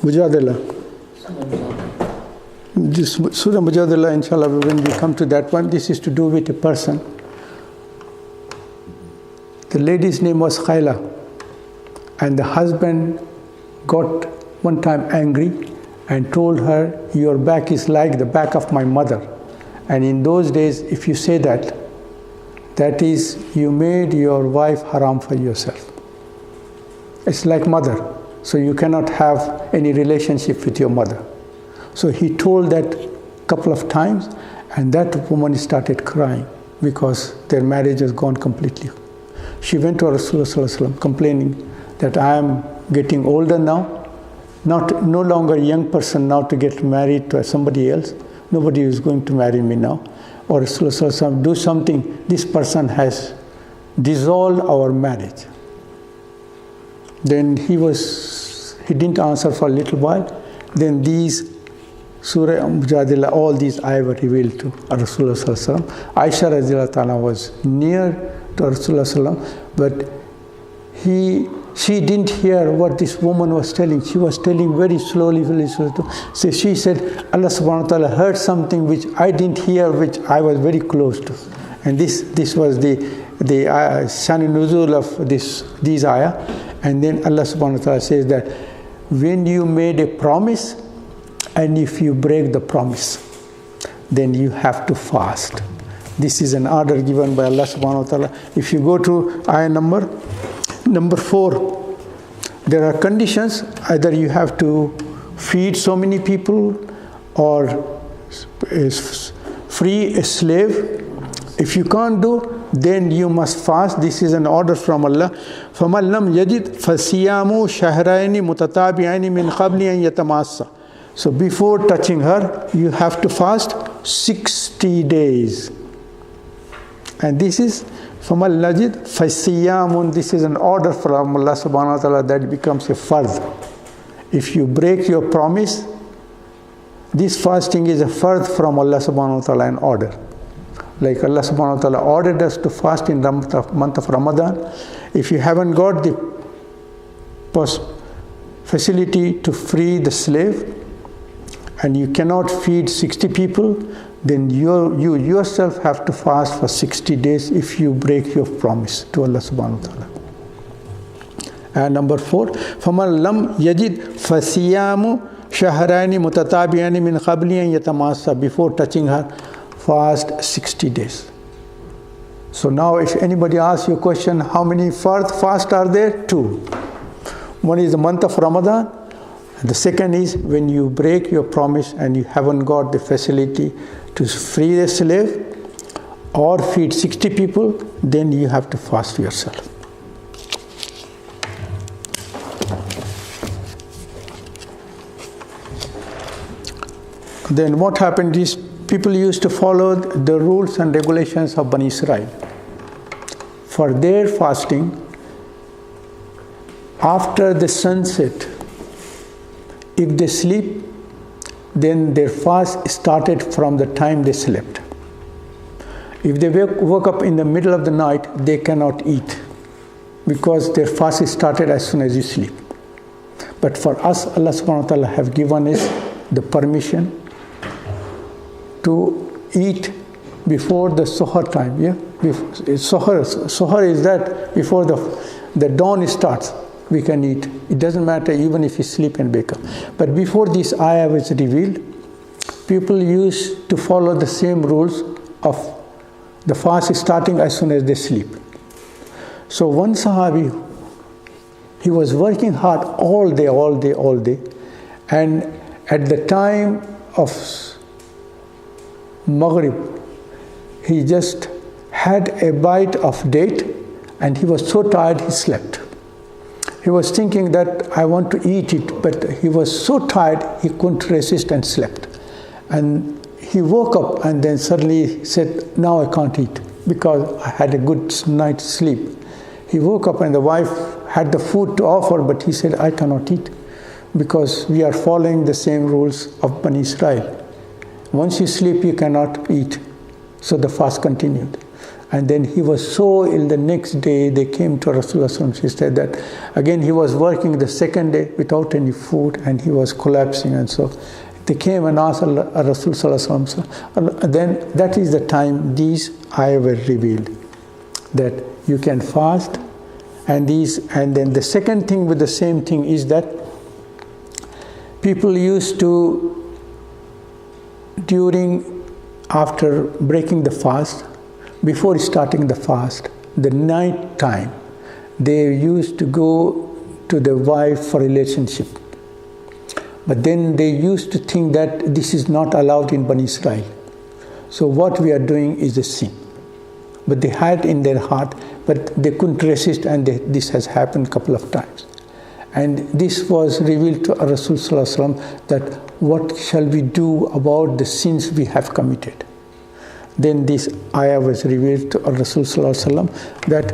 Mujadala. This Surah Mujadala, inshallah, when we come to that one, this is to do with a person. The lady's name was Khayla, and the husband got one time angry and told her, "Your back is like the back of my mother." And in those days, if you say that, that is, you made your wife haram for yourself. It's like mother, so you cannot have any relationship with your mother. So he told that couple of times, and that woman started crying because their marriage has gone completely. She went to Rasulullah complaining that I am getting older now, no longer a young person now to get married to somebody else. Nobody is going to marry me now. Or Rasulullah, do something. This person has dissolved our marriage. Then he didn't answer for a little while. Then these Surah Mujadila, all these ayah were revealed to Rasulullah. Aisha radhiyallahu ta'ala was near to Rasulullah, but she didn't hear what this woman was telling. She was telling very slowly, very slowly. So she said, Allah subhanahu wa ta'ala heard something which I didn't hear, which I was very close to. And this was the Shan Nuzul of these ayah. And then Allah subhanahu wa ta'ala says that when you made a promise, and if you break the promise, then you have to fast. This is an order given by Allah subhanahu wa ta'ala. If you go to ayah number 4, there are conditions. Either you have to feed so many people or free a slave. If you can't do, then you must fast. This is an order from Allah. فَمَنْ لَمْ يَجِدْ فَصِيَامُ شَهْرَيْنِ مُتَتَابِعَيْنِ مِنْ قَبْلِ أَنْ يَتَمَاسَّ. So before touching her, you have to fast 60 days. And this is فَمَنْ لَجِدْ فَصِيَامٌ. This is an order from Allah subhanahu wa ta'ala that becomes a fard. If you break your promise, this fasting is a fard from Allah subhanahu wa ta'ala, an order. Like Allah subhanahu wa ta'ala ordered us to fast in the month of Ramadan. If you haven't got the facility to free the slave, and you cannot feed 60 people, then you yourself have to fast for 60 days if you break your promise to Allah subhanahu wa ta'ala. And number 4, فَمَنْ لَمْ يَجِدْ فَصِيَامُ شَهْرَيْنِ مُتَتَابِعَيْنِ مِنْ قَبْلِ أَنْ يَتَمَاسَّ. Before touching her, fast 60 days. So now if anybody asks you a question, how many fast are there? 2. One is the month of Ramadan. And the second is when you break your promise and you haven't got the facility to free a slave or feed 60 people, then you have to fast yourself. Then what happened is people used to follow the rules and regulations of Bani Israel. For their fasting, after the sunset, if they sleep, then their fast started from the time they slept. If they woke up in the middle of the night, they cannot eat because their fast started as soon as you sleep. But for us, Allah subhanahu wa ta'ala have given us the permission to eat before the Suhar time. Yeah, Suhar is that before the dawn starts, we can eat. It doesn't matter even if you sleep and wake up. But before this ayah was revealed, people used to follow the same rules of the fast starting as soon as they sleep. So one Sahabi, he was working hard all day, and at the time of Maghrib, he just had a bite of date, and he was so tired he slept. He was thinking that I want to eat it, but he was so tired he couldn't resist and slept. And he woke up and then suddenly said, now I can't eat because I had a good night's sleep. He woke up and the wife had the food to offer, but he said, I cannot eat because we are following the same rules of Bani Israel. Once you sleep, you cannot eat. So the fast continued. And then he was so ill. The next day they came to Rasulullah. He said that again he was working the second day without any food and he was collapsing, and so they came and asked Rasulullah. Then that is the time these ayahs were revealed, that you can fast, and then the second thing with the same thing is that people used to, after breaking the fast, before starting the fast, the night time, they used to go to the wife for relationship. But then they used to think that this is not allowed in Bani Israel. So what we are doing is a sin. But they had in their heart, but they couldn't resist, and this has happened a couple of times. And this was revealed to Rasulullah that what shall we do about the sins we have committed? Then this ayah was revealed to Rasulullah that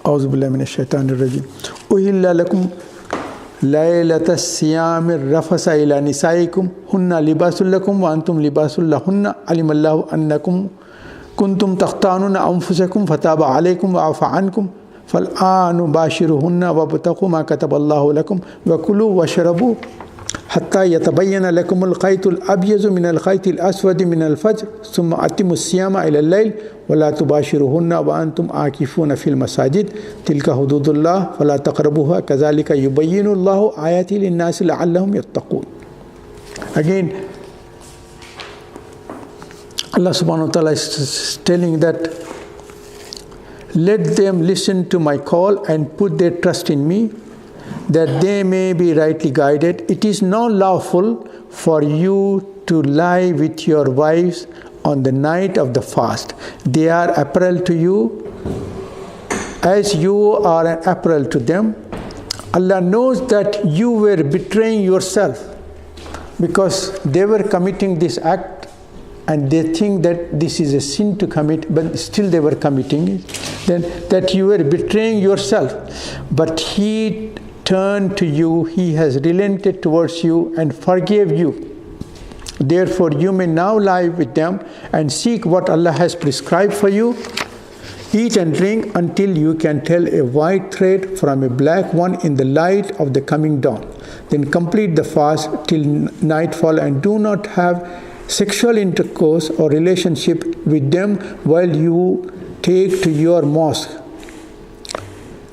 أعوذ بالله من الشيطان الرجيم أُحِلَّ لَكُمْ لَيْلَةَ الصِّيَامِ الرَّفَثُ إِلَى نِسَائِكُمْ هُنَّ لِبَاسٌ لَكُمْ وَأَنْتُمْ لِبَاسٌ لَهُنَّ عَلِمَ اللَّهُ أَنَّكُمْ كُنْتُمْ تَخْتَانُونَ أَنفُسَكُمْ فَتَابَ عَلَيْكُمْ وَعَفَا عَنْكُمْ فَالْآنُ بَاشِرُوهُنَّ وَابْتَغُوا مَا كَتَبَ اللَّهُ لَكُمْ وَكُلُوا وَاشْرَبُوا حتى يتبين لكم الخيط الأبيض من الخيط الأسود من الفجر ثم أتموا الصيام إلى الليل ولا تباشروهن وأنتم عاكفون في المساجد تلك حدود الله فلا تقربوها كذلك يبين الله آياته للناس لعلهم يتقون. Again, Allah subhanahu wa ta'ala is telling that let them listen to my call and put their trust in me, that they may be rightly guided. It is not lawful for you to lie with your wives on the night of the fast. They are apparel to you as you are an apparel to them. Allah knows that you were betraying yourself because they were committing this act and they think that this is a sin to commit, but still they were committing it. Then that you were betraying yourself. But He turned to you, He has relented towards you and forgave you. Therefore you may now lie with them and seek what Allah has prescribed for you. Eat and drink until you can tell a white thread from a black one in the light of the coming dawn. Then complete the fast till nightfall and do not have sexual intercourse or relationship with them while you take to your mosque.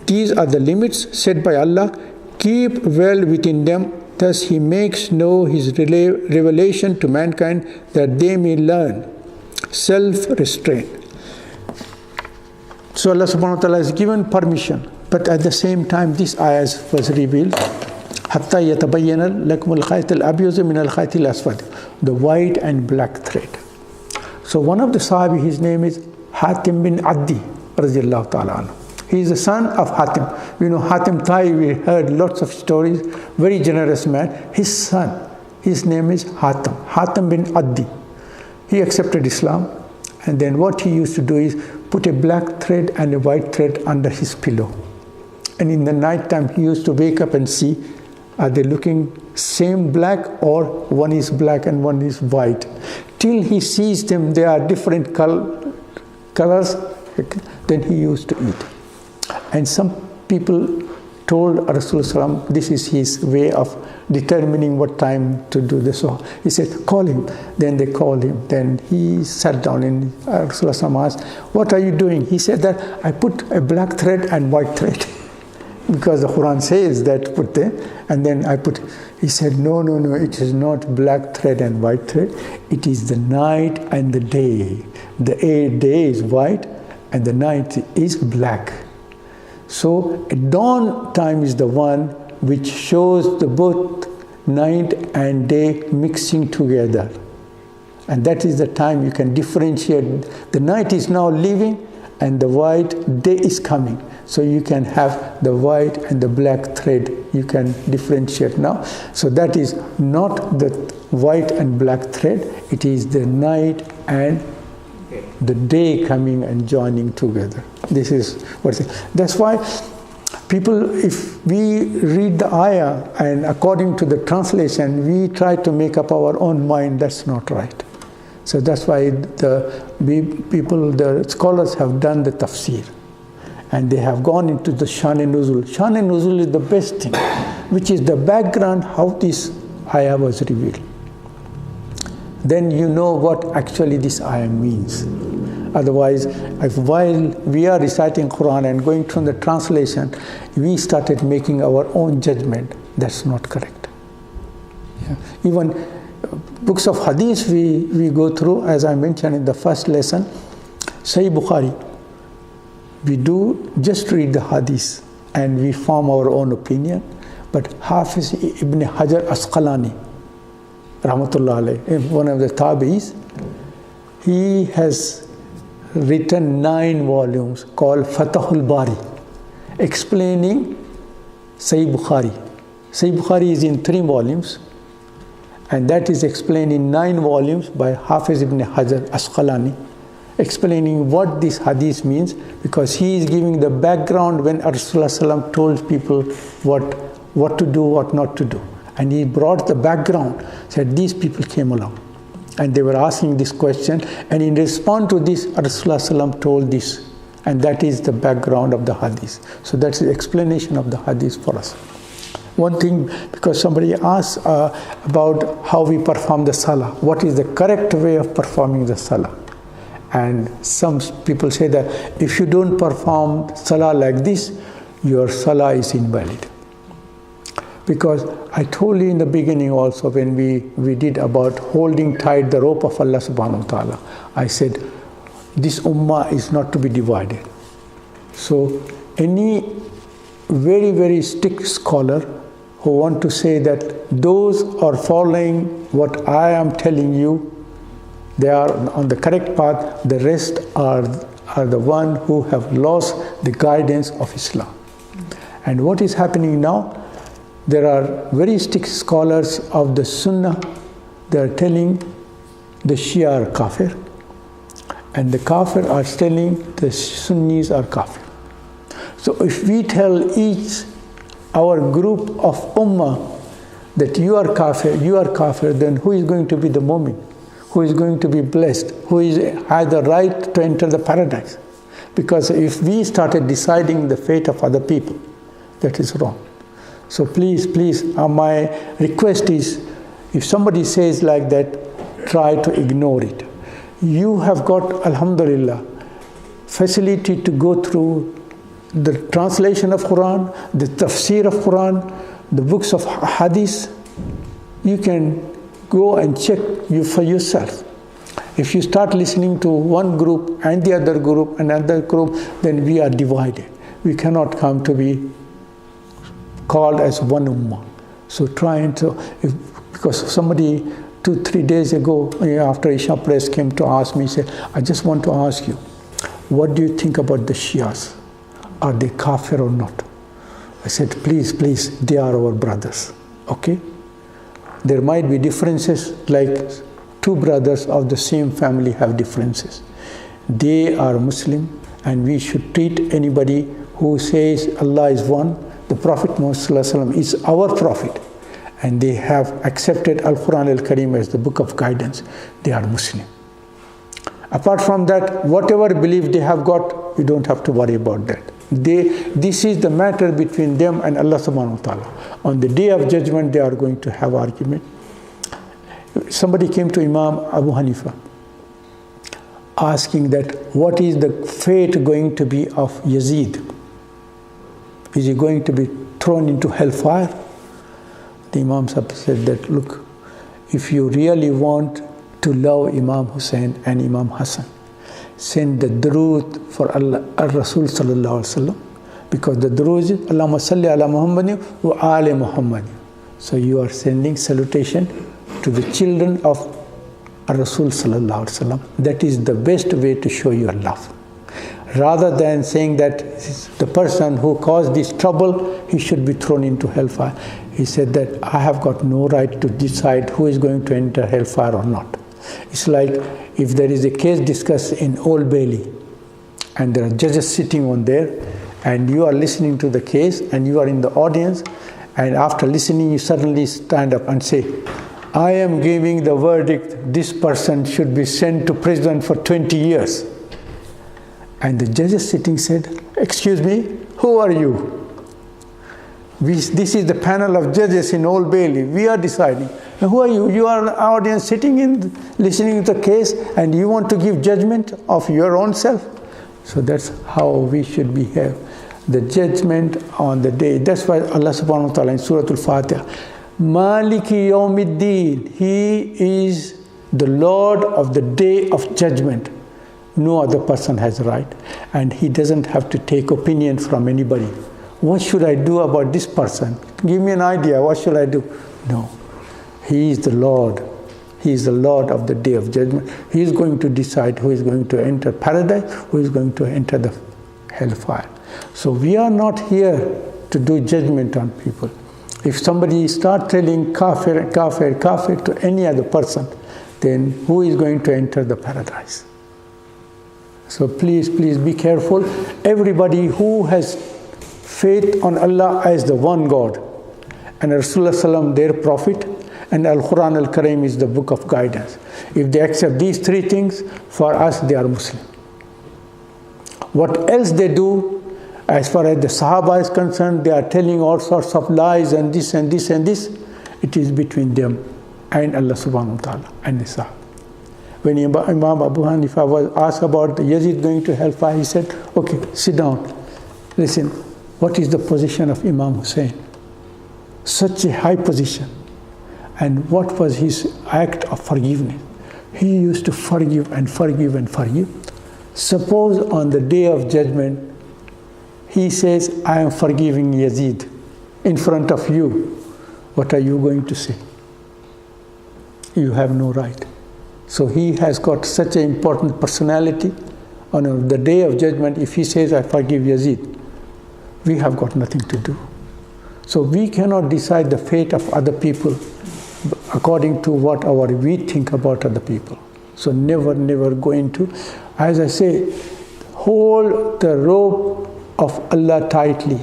These are the limits set by Allah. Keep well within them. Thus He makes known His revelation to mankind that they may learn self-restraint. So Allah subhanahu wa ta'ala has given permission, but at the same time this ayah was revealed. حَتَّى يَتَبَيَّنَ لَكُمُ الْخَيْطِ الْأَبْيَضُ مِنَ الْخَيْطِ الْأَسْوَدِ, the white and black thread. So one of the Sahabi, his name is Hatim bin Addi radiyallahu ta'ala anhu. He is the son of Hatim. You know Hatim Tai, we heard lots of stories, very generous man. His son, his name is Hatim, Hatim bin Addi. He accepted Islam, and then what he used to do is put a black thread and a white thread under his pillow. And in the night time he used to wake up and see, are they looking same black or one is black and one is white? Till he sees them, they are different colors, then he used to eat. And some people told Rasulullah, this is his way of determining what time to do this. So he said, call him. Then they called him. Then he sat down and Rasulullah asked, what are you doing? He said that I put a black thread and white thread. Because the Quran says that put there. And then I put, he said, no, it is not black thread and white thread. It is the night and the day. The day is white and the night is black. So dawn time is the one which shows the both night and day mixing together. And that is the time you can differentiate. The night is now leaving and the white day is coming. So you can have the white and the black thread. You can differentiate now. So that is not the white and black thread. It is the night and the day coming and joining together. This is what it is. That's why people, if we read the ayah and according to the translation, we try to make up our own mind. That's not right. So that's why the scholars have done the tafsir. And they have gone into the Shan-e-Nuzul. Shan-e-Nuzul is the best thing, which is the background how this ayah was revealed. Then you know what actually this ayah means. Otherwise, if while we are reciting Quran and going through the translation, we started making our own judgment. That's not correct. Yeah. Even books of hadith we go through, as I mentioned in the first lesson, Sahih Bukhari. We do just read the hadith and we form our own opinion. But Hafiz ibn Hajar Asqalani, rahmatullah alayh, one of the tabi'is, he has written 9 volumes called Fatahul Bari, explaining Sahih Bukhari. Sahih Bukhari is in 3 volumes, and that is explained in 9 volumes by Hafiz ibn Hajar Asqalani, explaining what this hadith means, because he is giving the background when Rasulullah told people what to do, what not to do. And he brought the background, said these people came along and they were asking this question, and in response to this, Rasulullah told this, and that is the background of the hadith. So that's the explanation of the hadith for us. One thing, because somebody asked about how we perform the salah, what is the correct way of performing the salah? And some people say that if you don't perform salah like this, your salah is invalid. Because I told you in the beginning also, when we did about holding tight the rope of Allah subhanahu wa ta'ala, I said this ummah is not to be divided. So any very, very strict scholar who want to say that those are following what I am telling you, they are on the correct path, the rest are the one who have lost the guidance of Islam. And what is happening now, there are very strict scholars of the Sunnah, they are telling the Shia are kafir, and the kafir are telling the Sunnis are kafir. So if we tell our group of ummah that you are kafir, then who is going to be the mu'min? Who is going to be blessed? Who has the right to enter the paradise? Because if we started deciding the fate of other people, that is wrong. So please, my request is, if somebody says like that, try to ignore it. You have got, alhamdulillah, facility to go through the translation of Quran, the tafsir of Quran, the books of hadith. You can go and check for yourself. If you start listening to one group and the other group and another group, then we are divided. We cannot come to be called as one ummah. So because somebody 2-3 days ago, after Isha Press came to ask me, said, I just want to ask you, what do you think about the Shias? Are they kafir or not? I said, please, they are our brothers, okay? There might be differences, like 2 brothers of the same family have differences. They are Muslim, and we should treat anybody who says Allah is one. The Prophet Muhammad is our prophet, and they have accepted Al-Quran Al-Karim as the book of guidance. They are Muslim. Apart from that, whatever belief they have got, we don't have to worry about that. This is the matter between them and Allah subhanahu wa ta'ala. On the day of judgment, they are going to have argument. Somebody came to Imam Abu Hanifa asking that what is the fate going to be of Yazid? Is he going to be thrown into hellfire? The Imam Sahib said that, look, if you really want to love Imam Hussein and Imam Hassan, send the durood for Allah, Rasul sallallahu alaihi wasallam, because the durood is Allahumma salli ala Muhammadin wa ali Muhammadin. So you are sending salutation to the children of Rasul sallallahu alaihi wasallam. That is the best way to show your love. Rather than saying that the person who caused this trouble, he should be thrown into hellfire. He said that I have got no right to decide who is going to enter hellfire or not. It's like if there is a case discussed in Old Bailey and there are judges sitting on there and you are listening to the case and you are in the audience, and after listening you suddenly stand up and say, I am giving the verdict, this person should be sent to prison for 20 years. And the judges sitting said, excuse me, who are you? This is the panel of judges in Old Bailey. We are deciding. And who are you? You are an audience sitting in, listening to the case, and you want to give judgment of your own self. So that's how we should behave. The judgment on the day. That's why Allah subhanahu wa ta'ala in Surah Al-Fatiha, Maliki Yawmiddin, He is the Lord of the day of judgment. No other person has a right, and he doesn't have to take opinion from anybody. What should I do about this person? Give me an idea, what should I do? No, He is the Lord. He is the Lord of the day of judgment. He is going to decide who is going to enter paradise, who is going to enter the hellfire. So we are not here to do judgment on people. If somebody starts telling kafir, kafir, kafir to any other person, then who is going to enter the paradise? So please be careful. Everybody who has faith on Allah as the one God, and Rasulullah sallam, their prophet, and Al-Qur'an Al-Karim is the book of guidance. If they accept these three things, for us they are Muslim. What else they do, as far as the Sahaba is concerned, they are telling all sorts of lies and this and this and this. It is between them and Allah subhanahu wa ta'ala and the Sahaba. When Imam Abu Hanifa was asked about the Yazid going to hellfire, he said, okay, sit down. Listen, what is the position of Imam Hussein? Such a high position. And what was his act of forgiveness? He used to forgive and forgive and forgive. Suppose on the day of judgment, he says, I am forgiving Yazid in front of you. What are you going to say? You have no right. So he has got such an important personality. On the day of judgment, if he says, I forgive Yazid, we have got nothing to do. So we cannot decide the fate of other people according to what we think about other people. So never go into, as I say, hold the rope of Allah tightly.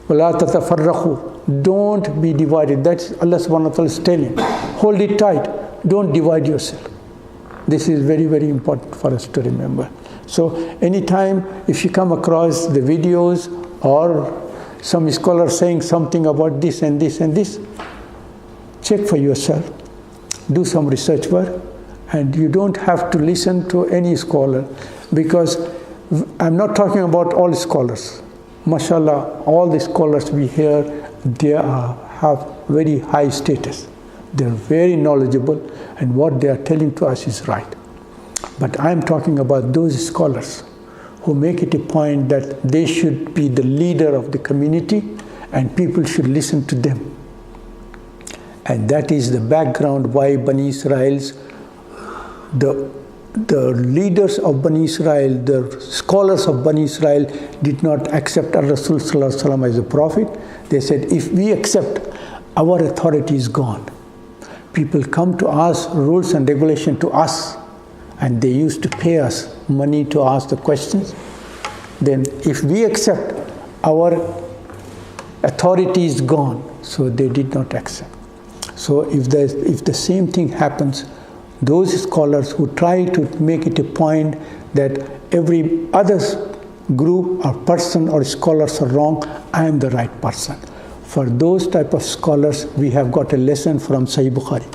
وَلَا تَتَفَرَّقُوا. Don't be divided. That's Allah subhanahu wa ta'ala is telling. Hold it tight. Don't divide yourself. This is very important for us to remember. So anytime if you come across the videos or some scholar saying something about this and this and this, check for yourself. Do some research work. And you don't have to listen to any scholar, because I'm not talking about all scholars. MashaAllah, all the scholars we hear, they have very high status. They're very knowledgeable, and what they are telling to us is right. But I'm talking about those scholars who make it a point that they should be the leader of the community and people should listen to them. And that is the background why Bani Israel's, the leaders of Bani Israel, the scholars of Bani Israel did not accept Rasul Sallallahu Alaihi Wasallam as a prophet. They said, if we accept, our authority is gone. People come to ask rules and regulation to us, and they used to pay us money to ask the questions. Then if we accept, our authority is gone. So they did not accept. So if the same thing happens, those scholars who try to make it a point that every other group or person or scholars are wrong, I am the right person. For those type of scholars, we have got a lesson from Sahih Bukhari.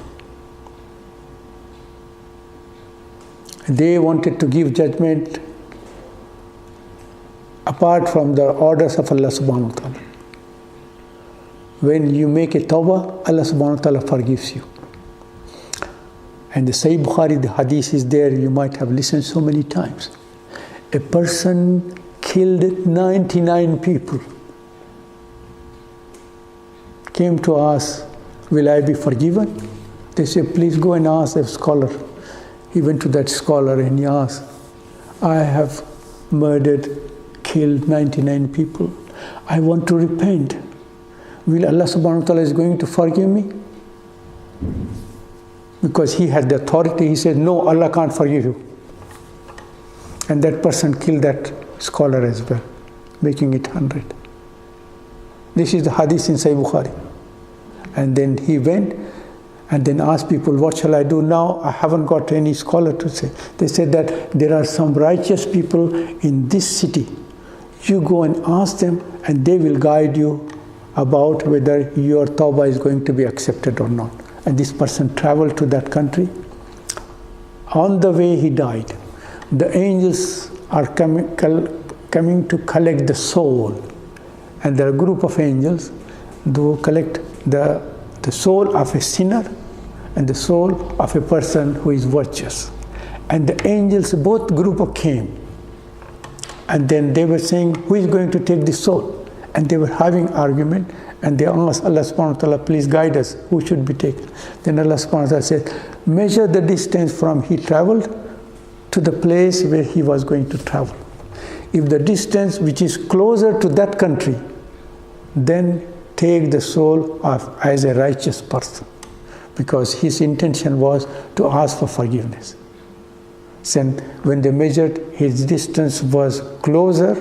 They wanted to give judgment apart from the orders of Allah subhanahu wa ta'ala. When you make a tawbah, Allah subhanahu wa ta'ala forgives you. And the Sahih Bukhari, the hadith is there, you might have listened so many times. A person killed 99 people, came to ask, will I be forgiven? They said, please go and ask a scholar. He went to that scholar and he asked, I have murdered, killed 99 people. I want to repent. Will Allah subhanahu wa ta'ala is going to forgive me? Because he had the authority, he said, no, Allah can't forgive you. And that person killed that scholar as well, making it 100. This is the hadith in Sahih Bukhari. And then he went and then asked people, what shall I do now? I haven't got any scholar to say. They said that there are some righteous people in this city. You go and ask them and they will guide you about whether your tawbah is going to be accepted or not. And this person traveled to that country. On the way he died. The angels are coming to collect the soul. And there are a group of angels who collect the soul of a sinner and the soul of a person who is virtuous. And the angels, both group came. And then they were saying, who is going to take this soul? And they were having argument. And they asked Allah subhanahu wa ta'ala, please guide us, who should be taken? Then Allah subhanahu wa ta'ala said, measure the distance from he traveled to the place where he was going to travel. If the distance which is closer to that country, then take the soul of as a righteous person, because his intention was to ask for forgiveness. So when they measured, his distance was closer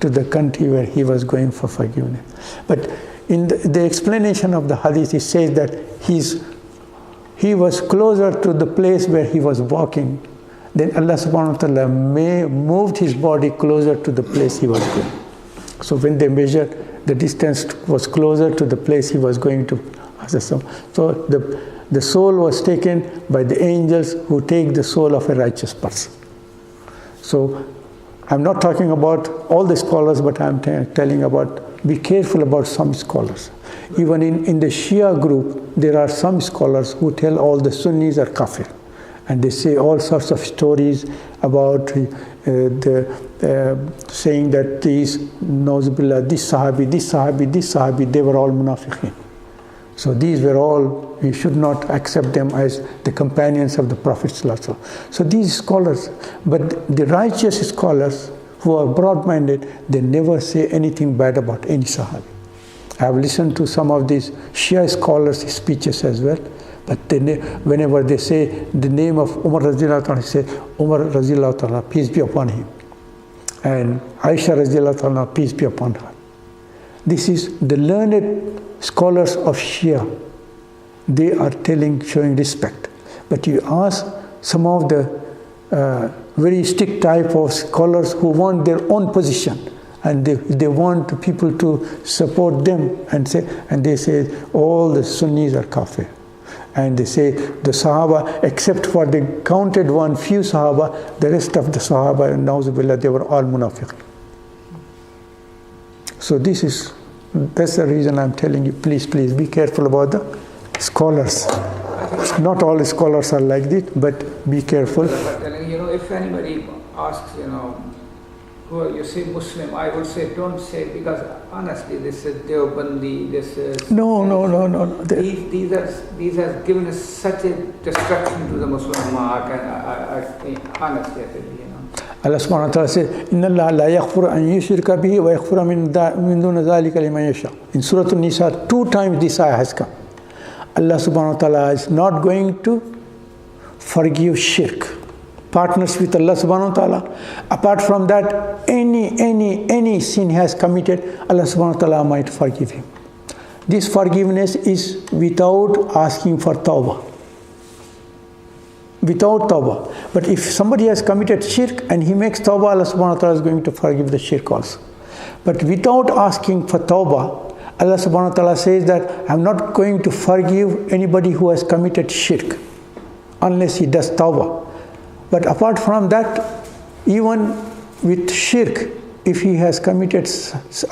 to the country where he was going for forgiveness. But in the explanation of the hadith, it says that he was closer to the place where he was walking. Then Allah subhanahu wa ta'ala moved his body closer to the place he was going. So when they measured, the distance was closer to the place he was going to. So the soul was taken by the angels who take the soul of a righteous person. So I'm not talking about all the scholars, but I'm telling about, be careful about some scholars. Even in the Shia group, there are some scholars who tell all the Sunnis are kafir. And they say all sorts of stories about saying that these, Nauzubillah, this Sahabi, they were all munafiqeen. So these were all, we should not accept them as the companions of the Prophet ﷺ. So these scholars, but the righteous scholars who are broad-minded, they never say anything bad about any Sahabi. I have listened to some of these Shia scholars' speeches as well. But whenever they say the name of Umar Radhiyallahu Anhu, say Umar Radhiyallahu Anhu, peace be upon him. And Aisha Radhiyallahu Anhu, peace be upon her. This is the learned scholars of Shia. They are showing respect. But you ask some of the very strict type of scholars who want their own position, and they want people to support them, and they say all the Sunnis are kafir. And they say the Sahaba, except for the counted few Sahaba, the rest of the Sahaba, and Nauzubillah, they were all munafiq. So that's the reason I'm telling you, please be careful about the scholars. Not all scholars are like this, but be careful. But if anybody asks, who are you, say Muslim, I would say don't say, because honestly this is Deobandi, this is... No. These have given us such a destruction to the Muslim mark, and I honestly, Allah subhanahu wa ta'ala says, Inna Allah la yaghfiru an yushrika bihi wa yaghfiru min duna dhalika liman yasha. In Surah An-Nisa, 2 times this ayah has come. Allah subhanahu wa ta'ala is not going to forgive shirk, partners with Allah subhanahu wa ta'ala. Apart from that, any sin he has committed, Allah subhanahu wa ta'ala might forgive him. This forgiveness is without asking for tawbah. without tawbah. But if somebody has committed shirk and he makes tawbah, Allah subhanahu wa ta'ala is going to forgive the shirk also. But without asking for tawbah, Allah subhanahu wa ta'ala says that I'm not going to forgive anybody who has committed shirk unless he does tawbah. But apart from that, even with shirk, if he has committed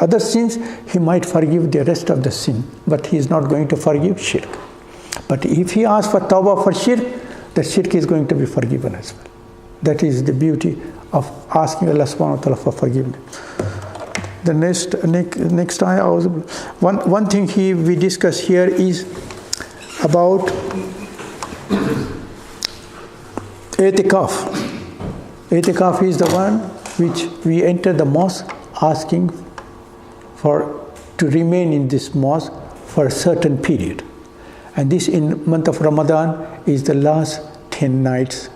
other sins, he might forgive the rest of the sin, but he is not going to forgive shirk. But if he asks for tawbah for shirk, the shirk is going to be forgiven as well. That is the beauty of asking Allah subhanahu wa ta'ala for forgiveness. The next ayah, one thing we discuss here is about itikaf. Itikaf is the one which we enter the mosque asking to remain in this mosque for a certain period. And this in month of Ramadan is the last 10 nights.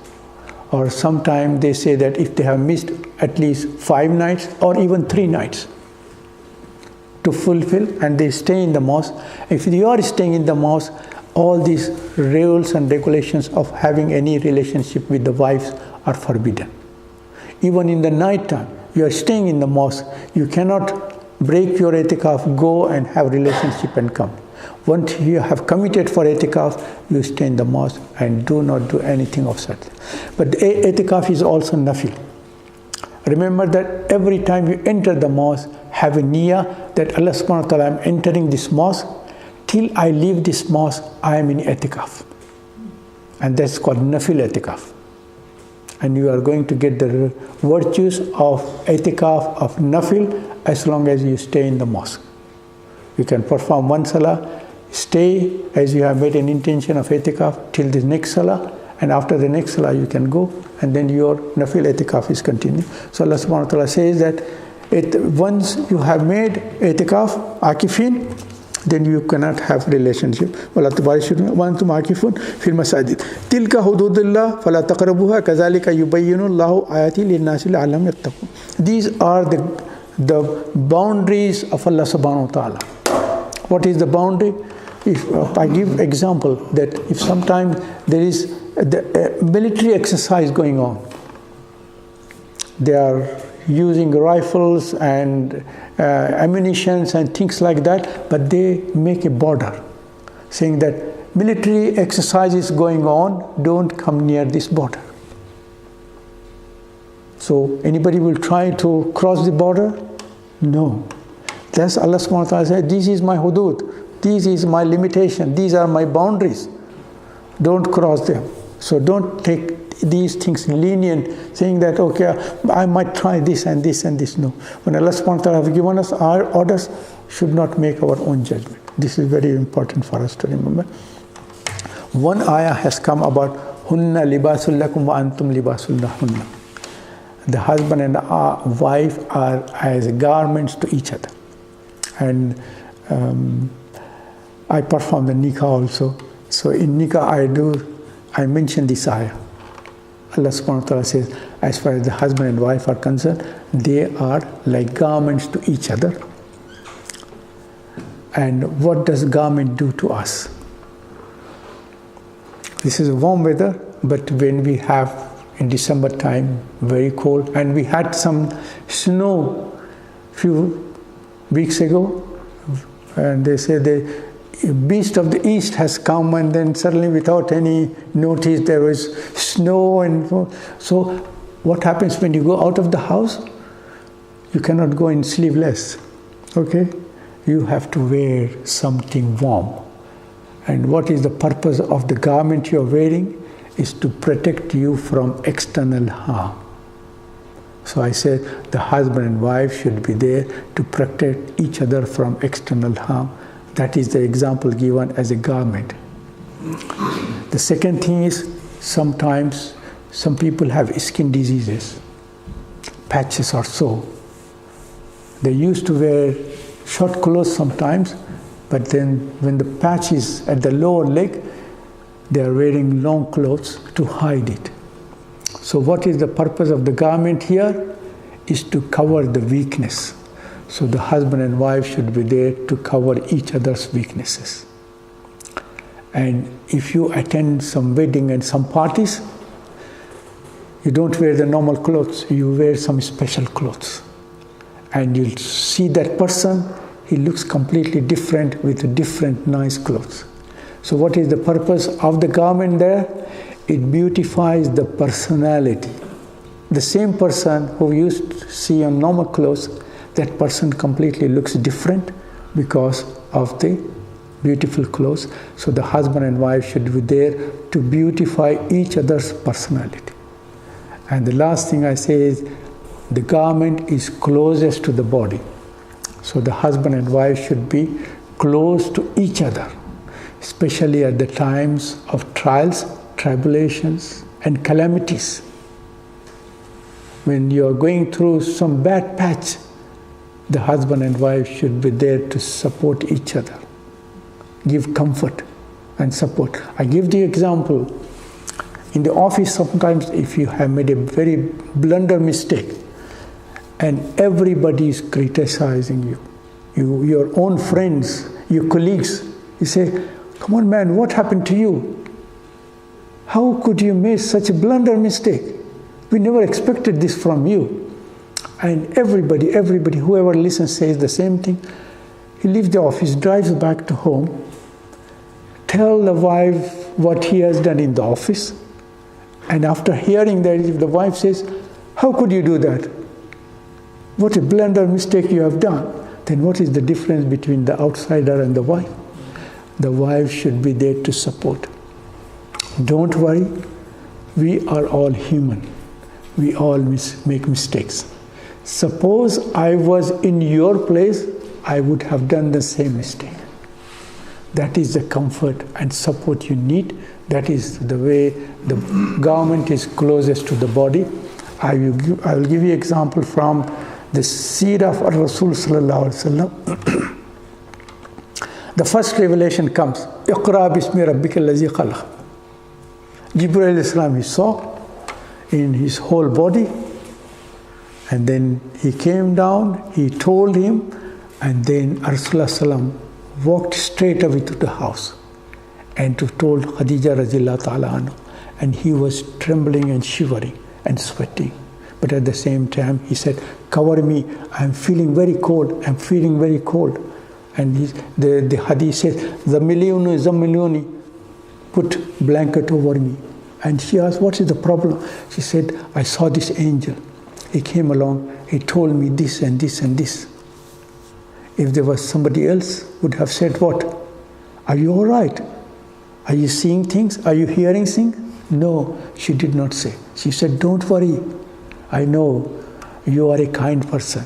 Or sometimes they say that if they have missed at least 5 nights or even 3 nights to fulfill, and they stay in the mosque. If you are staying in the mosque, all these rules and regulations of having any relationship with the wives are forbidden. Even in the night time, you are staying in the mosque, you cannot break your itikaf, go and have relationship and come. Once you have committed for itikaf, you stay in the mosque and do not do anything of such. But itikaf is also nafil. Remember that every time you enter the mosque, have a niyyah that Allah subhanahu wa ta'ala, I am entering this mosque. Till I leave this mosque, I am in itikaf. And that's called nafil itikaf. And you are going to get the virtues of itikaf, of nafil, as long as you stay in the mosque. You can perform one salah, stay as you have made an intention of itikaf till the next salah, and after the next salah you can go, and then your nafil itikaf is continued. So Allah subhanahu wa ta'ala says that once you have made itikaf, akifin, then you cannot have relationship. وَلَا تُبَاشِرُونَ وَأَنْتُمْ عَاكِفُونَ فِي الْمَسَاجِدِ تِلْكَ حُدُودُ اللَّهِ فَلَا تَقْرَبُوهَا كَذَلِكَ يُبَيِّنُ اللَّهُ آيَاتِهِ لِلنَّاسِ لَعَلَّهُمْ يَتَّقُونَ. These are the boundaries of Allah subhanahu wa ta'ala. What is the boundary? If I give example that if sometimes there is the military exercise going on, they are using rifles and ammunitions and things like that, but they make a border saying that military exercise is going on, don't come near this border. So anybody will try to cross the border? No. That's Allah subhanahu wa ta'ala said, this is my hudud, this is my limitation, these are my boundaries. Don't cross them. So don't take these things lenient, saying that, okay, I might try this and this and this. No. When Allah subhanahu wa ta'ala has given us our orders, should not make our own judgment. This is very important for us to remember. One ayah has come about hunna libasul lakum wa antum libasul lahunna. The husband and wife are as garments to each other. And I perform the nikah also. So in nikah I mention this ayah. Allah subhanahu wa ta'ala says, as far as the husband and wife are concerned, they are like garments to each other. And what does garment do to us? This is warm weather, but when we have in December time, very cold, and we had some snow few weeks ago, and they say the beast of the east has come, and then suddenly without any notice there was snow. And so what happens when you go out of the house? You cannot go in sleeveless, okay? You have to wear something warm. And what is the purpose of the garment you are wearing? Is to protect you from external harm. So I said the husband and wife should be there to protect each other from external harm. That is the example given as a garment. The second thing is, sometimes some people have skin diseases, patches or so. They used to wear short clothes sometimes, but then when the patch is at the lower leg, they are wearing long clothes to hide it. So what is the purpose of the garment here? Is to cover the weakness. So the husband and wife should be there to cover each other's weaknesses. And if you attend some wedding and some parties, You don't wear the normal clothes, you wear some special clothes. And you'll see that person, he looks completely different with different nice clothes. So what is the purpose of the garment there? It beautifies the personality. The same person who used to see on normal clothes, that person completely looks different because of the beautiful clothes. So the husband and wife should be there to beautify each other's personality. And the last thing I say is, the garment is closest to the body. So the husband and wife should be close to each other, especially at the times of trials, tribulations, and calamities. When you are going through some bad patch, the husband and wife should be there to support each other, give comfort and support. I give the example. In the office, sometimes if you have made a very blunder mistake and everybody is criticizing you, your own friends, your colleagues, you say, come on man, what happened to you? How could you make such a blunder mistake? We never expected this from you. And everybody, whoever listens says the same thing. He leaves the office, drives back to home, tell the wife what he has done in the office. And after hearing that, if the wife says, how could you do that? What a blunder mistake you have done. Then what is the difference between the outsider and the wife? The wife should be there to support. Don't worry, we are all human. We all make mistakes. Suppose I was in your place, I would have done the same mistake. That is the comfort and support you need. That is the way the garment is closest to the body. I will give you an example from the seerah of Rasul sallallahu alaihi wasallam. The first revelation comes, Iqra bismi rabbika allazi khalaq. Jibreel alayhi salam he saw in his whole body, and then he came down, he told him, and then Rasulullah sallam walked straight away to the house and told Khadija radhiyallahu ta'ala anhu, and he was trembling and shivering and sweating. But at the same time he said, cover me, I'm feeling very cold, I'm feeling very cold. And the hadith says, Zammiluni, put blanket over me. And she asked, what is the problem? She said, I saw this angel. He came along, he told me this and this and this. If there was somebody else, would have said what? Are you all right? Are you seeing things? Are you hearing things? No, she did not say. She said, don't worry. I know you are a kind person.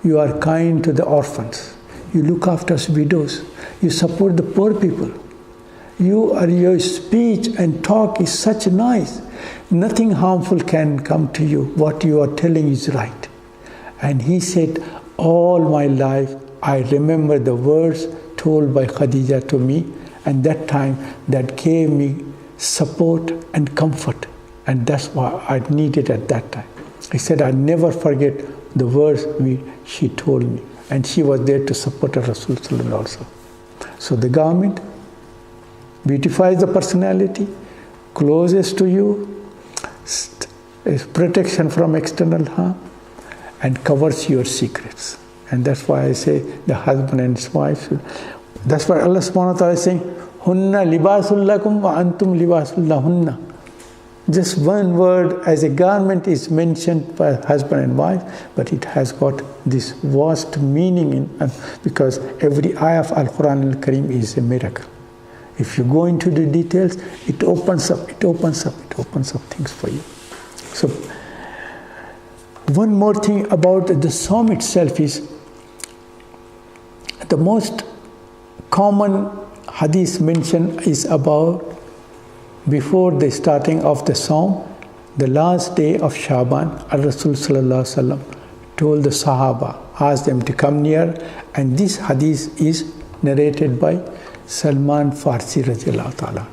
You are kind to the orphans. You look after widows. You support the poor people. Your speech and talk is such nice. Nothing harmful can come to you. What you are telling is right. And he said, all my life, I remember the words told by Khadija to me, and that time that gave me support and comfort. And that's what I needed at that time. He said, I never forget the words she told me. And she was there to support Rasul also. So the garment beautifies the personality, closest to you, is protection from external harm, and covers your secrets. And that's why I say the husband and his wife should. That's why Allah subhanahu wa ta'ala is saying, Hunna libasul lakum wa antum libasul lahunna. Just one word as a garment is mentioned by husband and wife, but it has got this vast meaning in, because every ayah of Al-Qur'an al-Karim is a miracle. If you go into the details, it opens up things for you. So, one more thing about the psalm itself is, the most common hadith mention is about before the starting of the psalm, the last day of Shaban, Rasul sallallahu alaihi wasallam told the Sahaba, asked them to come near, and this hadith is narrated by Salman Farsi radhiyallahu ta'ala.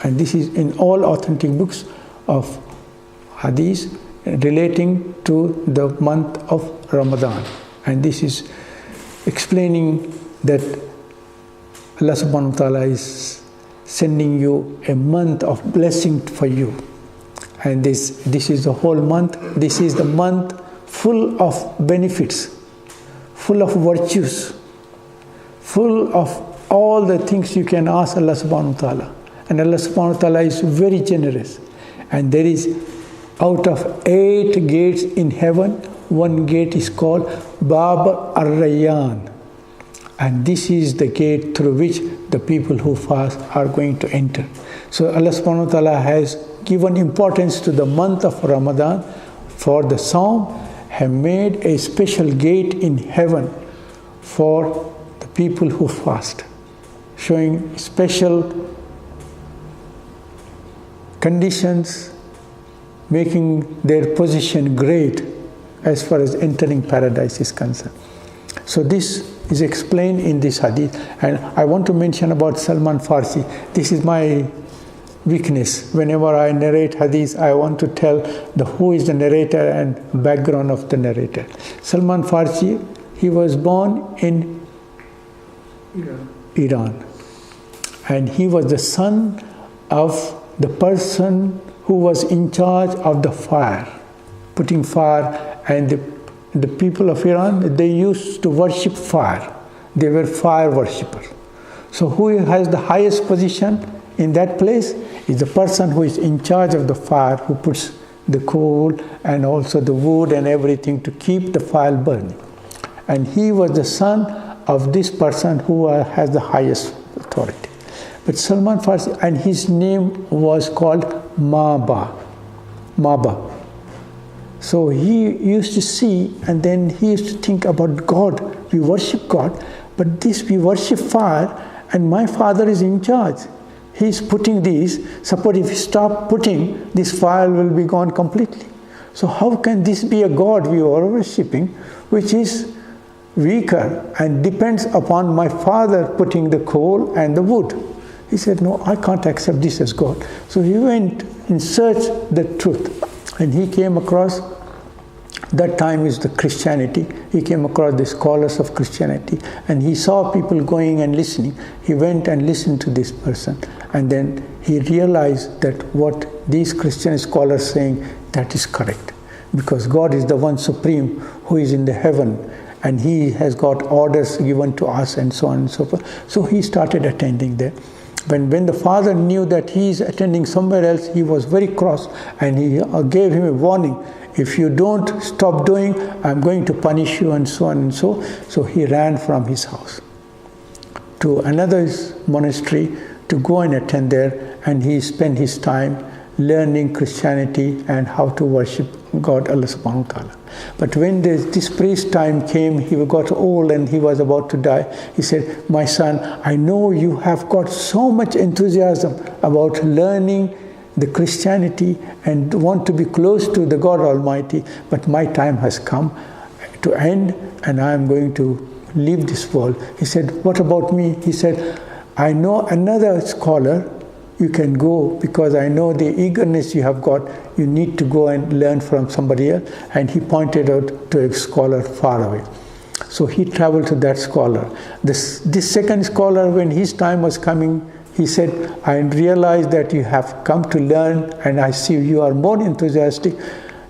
And this is in all authentic books of hadith relating to the month of Ramadan. And this is explaining that Allah subhanahu wa ta'ala is sending you a month of blessing for you. And this is the whole month. This is the month full of benefits, full of virtues, full of all the things you can ask Allah subhanahu wa ta'ala. And Allah subhanahu wa ta'ala is very generous. And there is, out of 8 gates in heaven, one gate is called Bab ar-Rayyan. And this is the gate through which the people who fast are going to enter. So Allah subhanahu wa ta'ala has given importance to the month of Ramadan. For the Psalm have made a special gate in heaven for the people who fast, showing special conditions, making their position great as far as entering paradise is concerned. So this is explained in this hadith. And I want to mention about Salman Farsi. This is my weakness. Whenever I narrate hadith, I want to tell who is the narrator and background of the narrator. Salman Farsi, he was born in Iran. And he was the son of the person who was in charge of the fire, putting fire. And the people of Iran, they used to worship fire. They were fire worshippers. So who has the highest position in that place is the person who is in charge of the fire, who puts the coal and also the wood and everything to keep the fire burning. And he was the son of this person who has the highest authority. But Salman Farsi, and his name was called Maba. So he used to see, and then he used to think about God. We worship God, but this we worship fire, and my father is in charge. He's putting these. Suppose if he stop putting, this fire will be gone completely. So how can this be a God we are worshipping, which is weaker and depends upon my father putting the coal and the wood? He said, no, I can't accept this as God. So he went in search of the truth. And he came across, that time is the Christianity. He came across the scholars of Christianity. And he saw people going and listening. He went and listened to this person. And then he realized that what these Christian scholars saying, that is correct. Because God is the one supreme who is in the heaven. And he has got orders given to us and so on and so forth. So he started attending there. When the father knew that he is attending somewhere else, he was very cross, and he gave him a warning. If you don't stop doing, I'm going to punish you, and so on and so. So he ran from his house to another monastery to go and attend there, and he spent his time learning Christianity and how to worship God, Allah subhanahu wa ta'ala. But when this priest time came, he got old and he was about to die. He said, my son, I know you have got so much enthusiasm about learning the Christianity and want to be close to the God Almighty, but my time has come to end and I am going to leave this world. He said, what about me? He said, I know another scholar. You can go, because I know the eagerness you have got. You need to go and learn from somebody else. And he pointed out to a scholar far away. So he traveled to that scholar. This second scholar, when his time was coming, he said, I realize that you have come to learn, and I see you are more enthusiastic.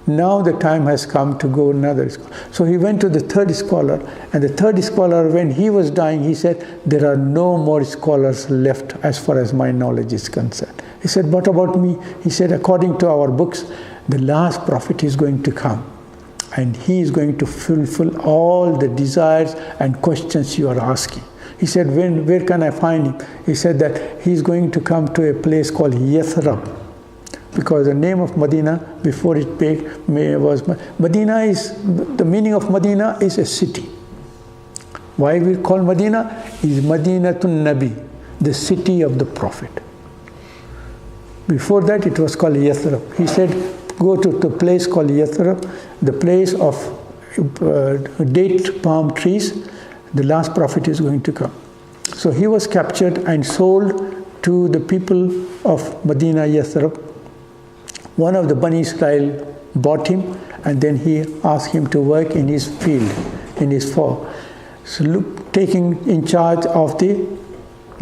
Now the time has come to go another scholar. So he went to the third scholar, and the third scholar, when he was dying, he said, there are no more scholars left as far as my knowledge is concerned. He said, what about me? He said, according to our books, the last prophet is going to come, and he is going to fulfill all the desires and questions you are asking. He said, where can I find him? He said that he is going to come to a place called Yathrib. Because the name of Medina, before it was Medina, is the meaning of Medina is a city. Why we call Medina? Is Madinatun Nabi, the city of the Prophet. Before that, it was called Yathrib. He said, go to the place called Yathrib, the place of date palm trees. The last prophet is going to come. So he was captured and sold to the people of Medina, Yathrib. One of the Bani Israel bought him, and then he asked him to work in his field, in his farm. So taking in charge of the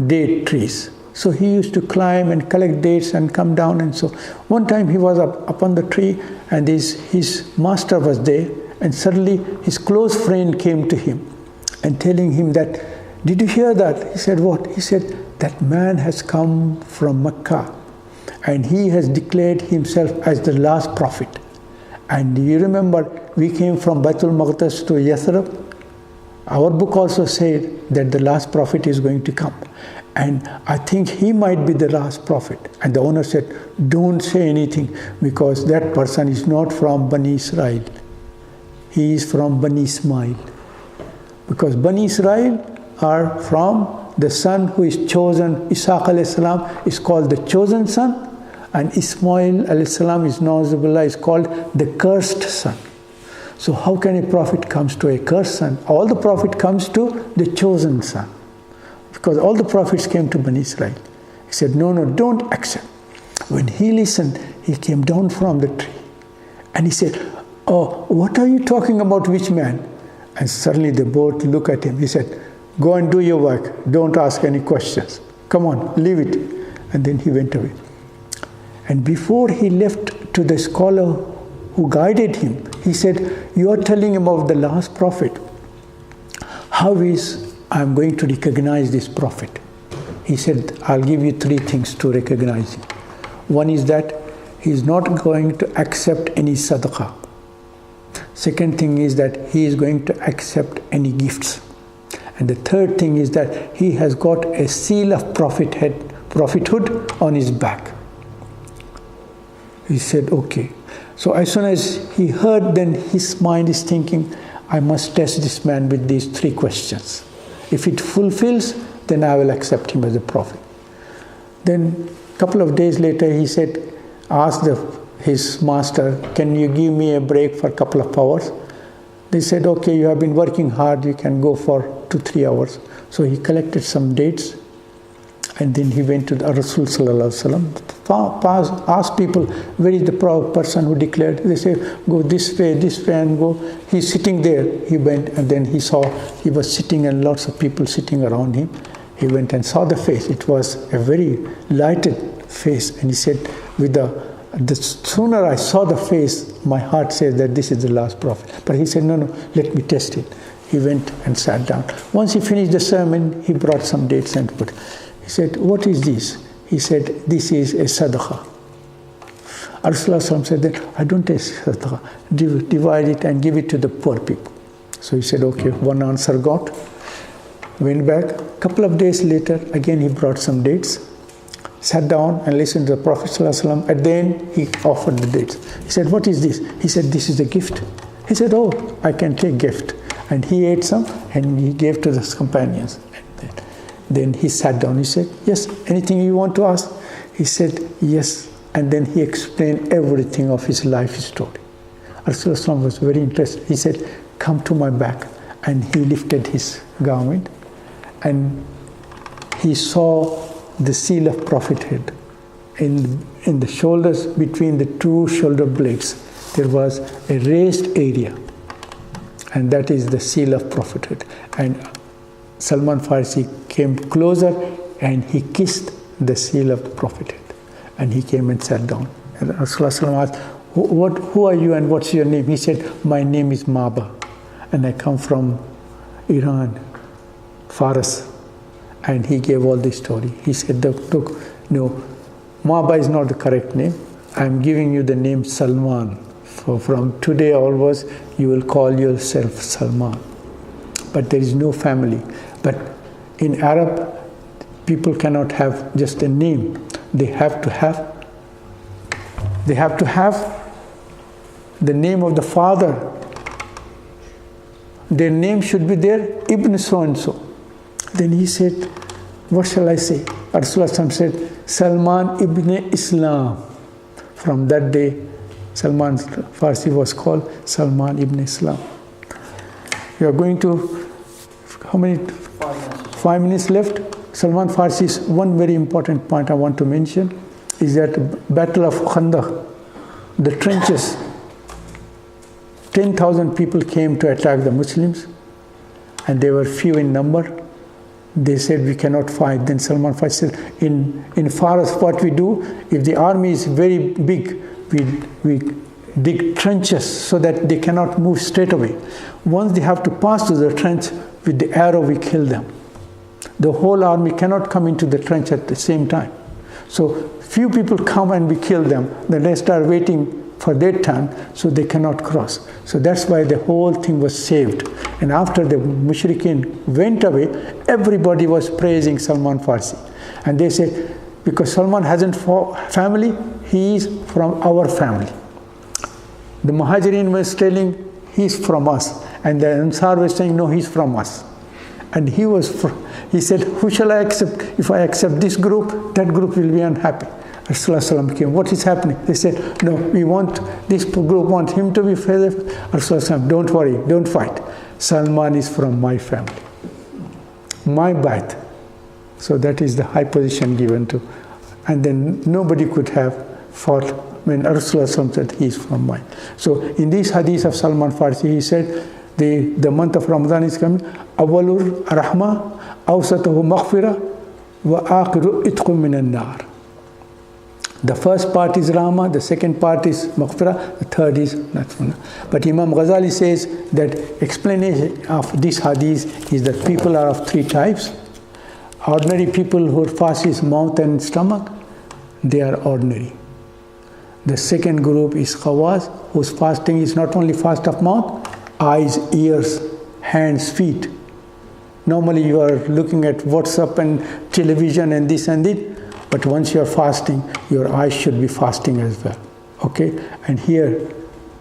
date trees. So he used to climb and collect dates and come down. And so one time he was up on the tree, and his master was there, and suddenly his close friend came to him and telling him that, did you hear that? He said, what? He said, that man has come from Mecca, and he has declared himself as the last prophet. And you remember, we came from Baitul Maqdis to Yathrib. Our book also said that the last prophet is going to come. And I think he might be the last prophet. And the owner said, don't say anything, because that person is not from Bani Israel. He is from Bani Ismail. Because Bani Israel are from the son who is chosen. Ishaq alayhi salam is called the chosen son, and Ismail alayhi salam is Nauzubillah, is called the cursed son. So how can a prophet comes to a cursed son? All the prophet comes to the chosen son, because all the prophets came to Bani Israel. He said, no, don't accept. When he listened, he came down from the tree, and he said, oh, what are you talking about, which man? And suddenly they both look at him. He said, go and do your work. Don't ask any questions. Come on, leave it. And then he went away. And before he left to the scholar who guided him, he said, you are telling about the last prophet. How is I'm going to recognize this prophet? He said, I'll give you 3 things to recognize him. One is that he is not going to accept any sadaqah. Second thing is that he is going to accept any gifts. And the third thing is that he has got a seal of prophethood on his back. He said, okay. So as soon as he heard, then his mind is thinking, I must test this man with these 3 questions. If it fulfills, then I will accept him as a prophet. Then a couple of days later, he said, asked his master, can you give me a break for a couple of hours? They said, okay, you have been working hard, you can go for 2-3 hours. So he collected some dates, and then he went to the Rasul Sallallahu Alaihi Wasallam, asked people, where is the person who declared? They say, go this way, and go. He's sitting there. He went, and then he saw he was sitting, and lots of people sitting around him. He went and saw the face. It was a very lighted face, and he said, the sooner I saw the face, my heart says that this is the last prophet. But he said, no, let me test it. He went and sat down. Once he finished the sermon, he brought some dates and put. He said, what is this? He said, this is a sadaqah. Rasulullah said that, I don't take sadaqah. Divide it and give it to the poor people. So he said, okay, one answer got. Went back. A couple of days later, again he brought some dates. Sat down and listened to the Prophet ﷺ. At the end, he offered the dates. He said, what is this? He said, this is a gift. He said, oh, I can take gift. And he ate some and he gave to his companions. And then he sat down. He said, yes, anything you want to ask? He said, yes. And then he explained everything of his life story. Rasulullah was very interested. He said, come to my back. And he lifted his garment, and he saw the seal of prophethood in the shoulders, between the 2 shoulder blades. There was a raised area, and that is the seal of prophethood. And Salman Farsi came closer and he kissed the seal of the prophethood, and he came and sat down. And Rasulullah asked, who are you and what's your name? He said, my name is Maba, and I come from Iran, Faras. And he gave all the story. He said, look, no, Maba is not the correct name. I'm giving you the name Salman. So from today onwards, you will call yourself Salman. But there is no family. But in Arab, people cannot have just a name. They have to have the name of the father. Their name should be there, Ibn so-and-so. Then he said, what shall I say? Rasulullah said, Salman ibn Islam. From that day, Salman Farsi was called Salman ibn Islam. We are going to, how many? 5 minutes left. Salman Farsi's one very important point I want to mention is that Battle of Khandaq, the trenches. 10,000 people came to attack the Muslims, and they were few in number. They said, we cannot fight. Then Salman Farsi said, in forest what we do, if the army is very big, we dig trenches so that they cannot move straight away. Once they have to pass through the trench, with the arrow we kill them. The whole army cannot come into the trench at the same time. So few people come and we kill them. The rest are waiting for their turn, so they cannot cross. So that's why the whole thing was saved. And after the mushrikeen went away, everybody was praising Salman Farsi. And they said, because Salman hasn't family, he is from our family. The Muhajirin was telling, he's from us. And the Ansar was saying, no, he's from us. And he said, who shall I accept? If I accept this group, that group will be unhappy. Rasulullah came, what is happening? They said, no, this group want him to be faithful. Rasulullah, don't worry, don't fight. Salman is from my family, my Bait. So that is the high position given to. And then nobody could have fought when Rasulullah said he is from mine. So in this hadith of Salman Farsi, he said, the month of Ramadan is coming. Awwalur rahma, awsatuhu maghfirah, wa akhiru itqum minan nar. The first part is Rahma, the second part is Maghfirah, the third is Natfuna. But Imam Ghazali says that explanation of this hadith is that people are of three types. Ordinary people who fast is mouth and stomach, they are ordinary. The second group is Khawaz, whose fasting is not only fast of mouth, eyes, ears, hands, feet. Normally you are looking at WhatsApp and television and this and that. But once you are fasting, your eyes should be fasting as well. Okay? And here,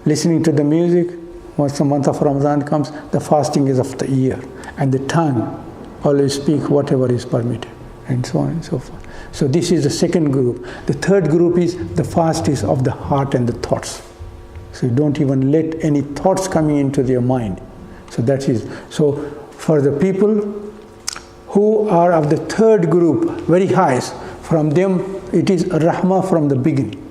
listening to the music, once the month of Ramadan comes, the fasting is of the ear. And the tongue always speak whatever is permitted. And so on and so forth. So this is the second group. The third group is the fast is of the heart and the thoughts. So you don't even let any thoughts coming into your mind. So that is, so for the people who are of the third group, very highest, from them, it is rahmah from the beginning.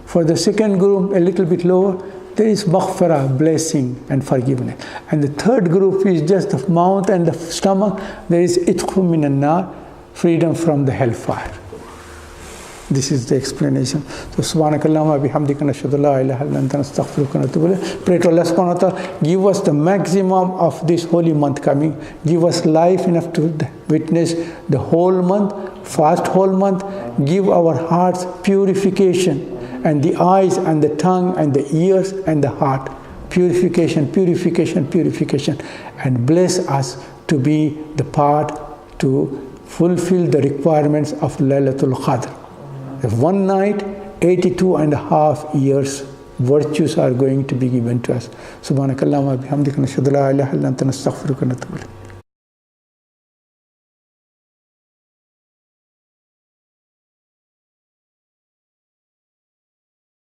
For the second group, a little bit lower, there is maghfirah, blessing and forgiveness. And the third group is just the mouth and the stomach. There is itqum minan nar, freedom from the hellfire. This is the explanation. So, subhanakallahumma bihamdika nashhadu la ilaha illa anta nastaghfiruka wa natubu ilayk. Pray to Allah subhanahu wa ta'ala, give us the maximum of this holy month coming. Give us life enough to witness the whole month, fast whole month. Give our hearts purification, and the eyes and the tongue and the ears and the heart. Purification, purification, purification. And bless us to be the part to fulfill the requirements of Laylatul Qadr. One night, 82.5 years, virtues are going to be given to us. Subhanakallahumma bihamdika nashhadu la ilaha illa anta nastaghfiruka wa natubu ilayk.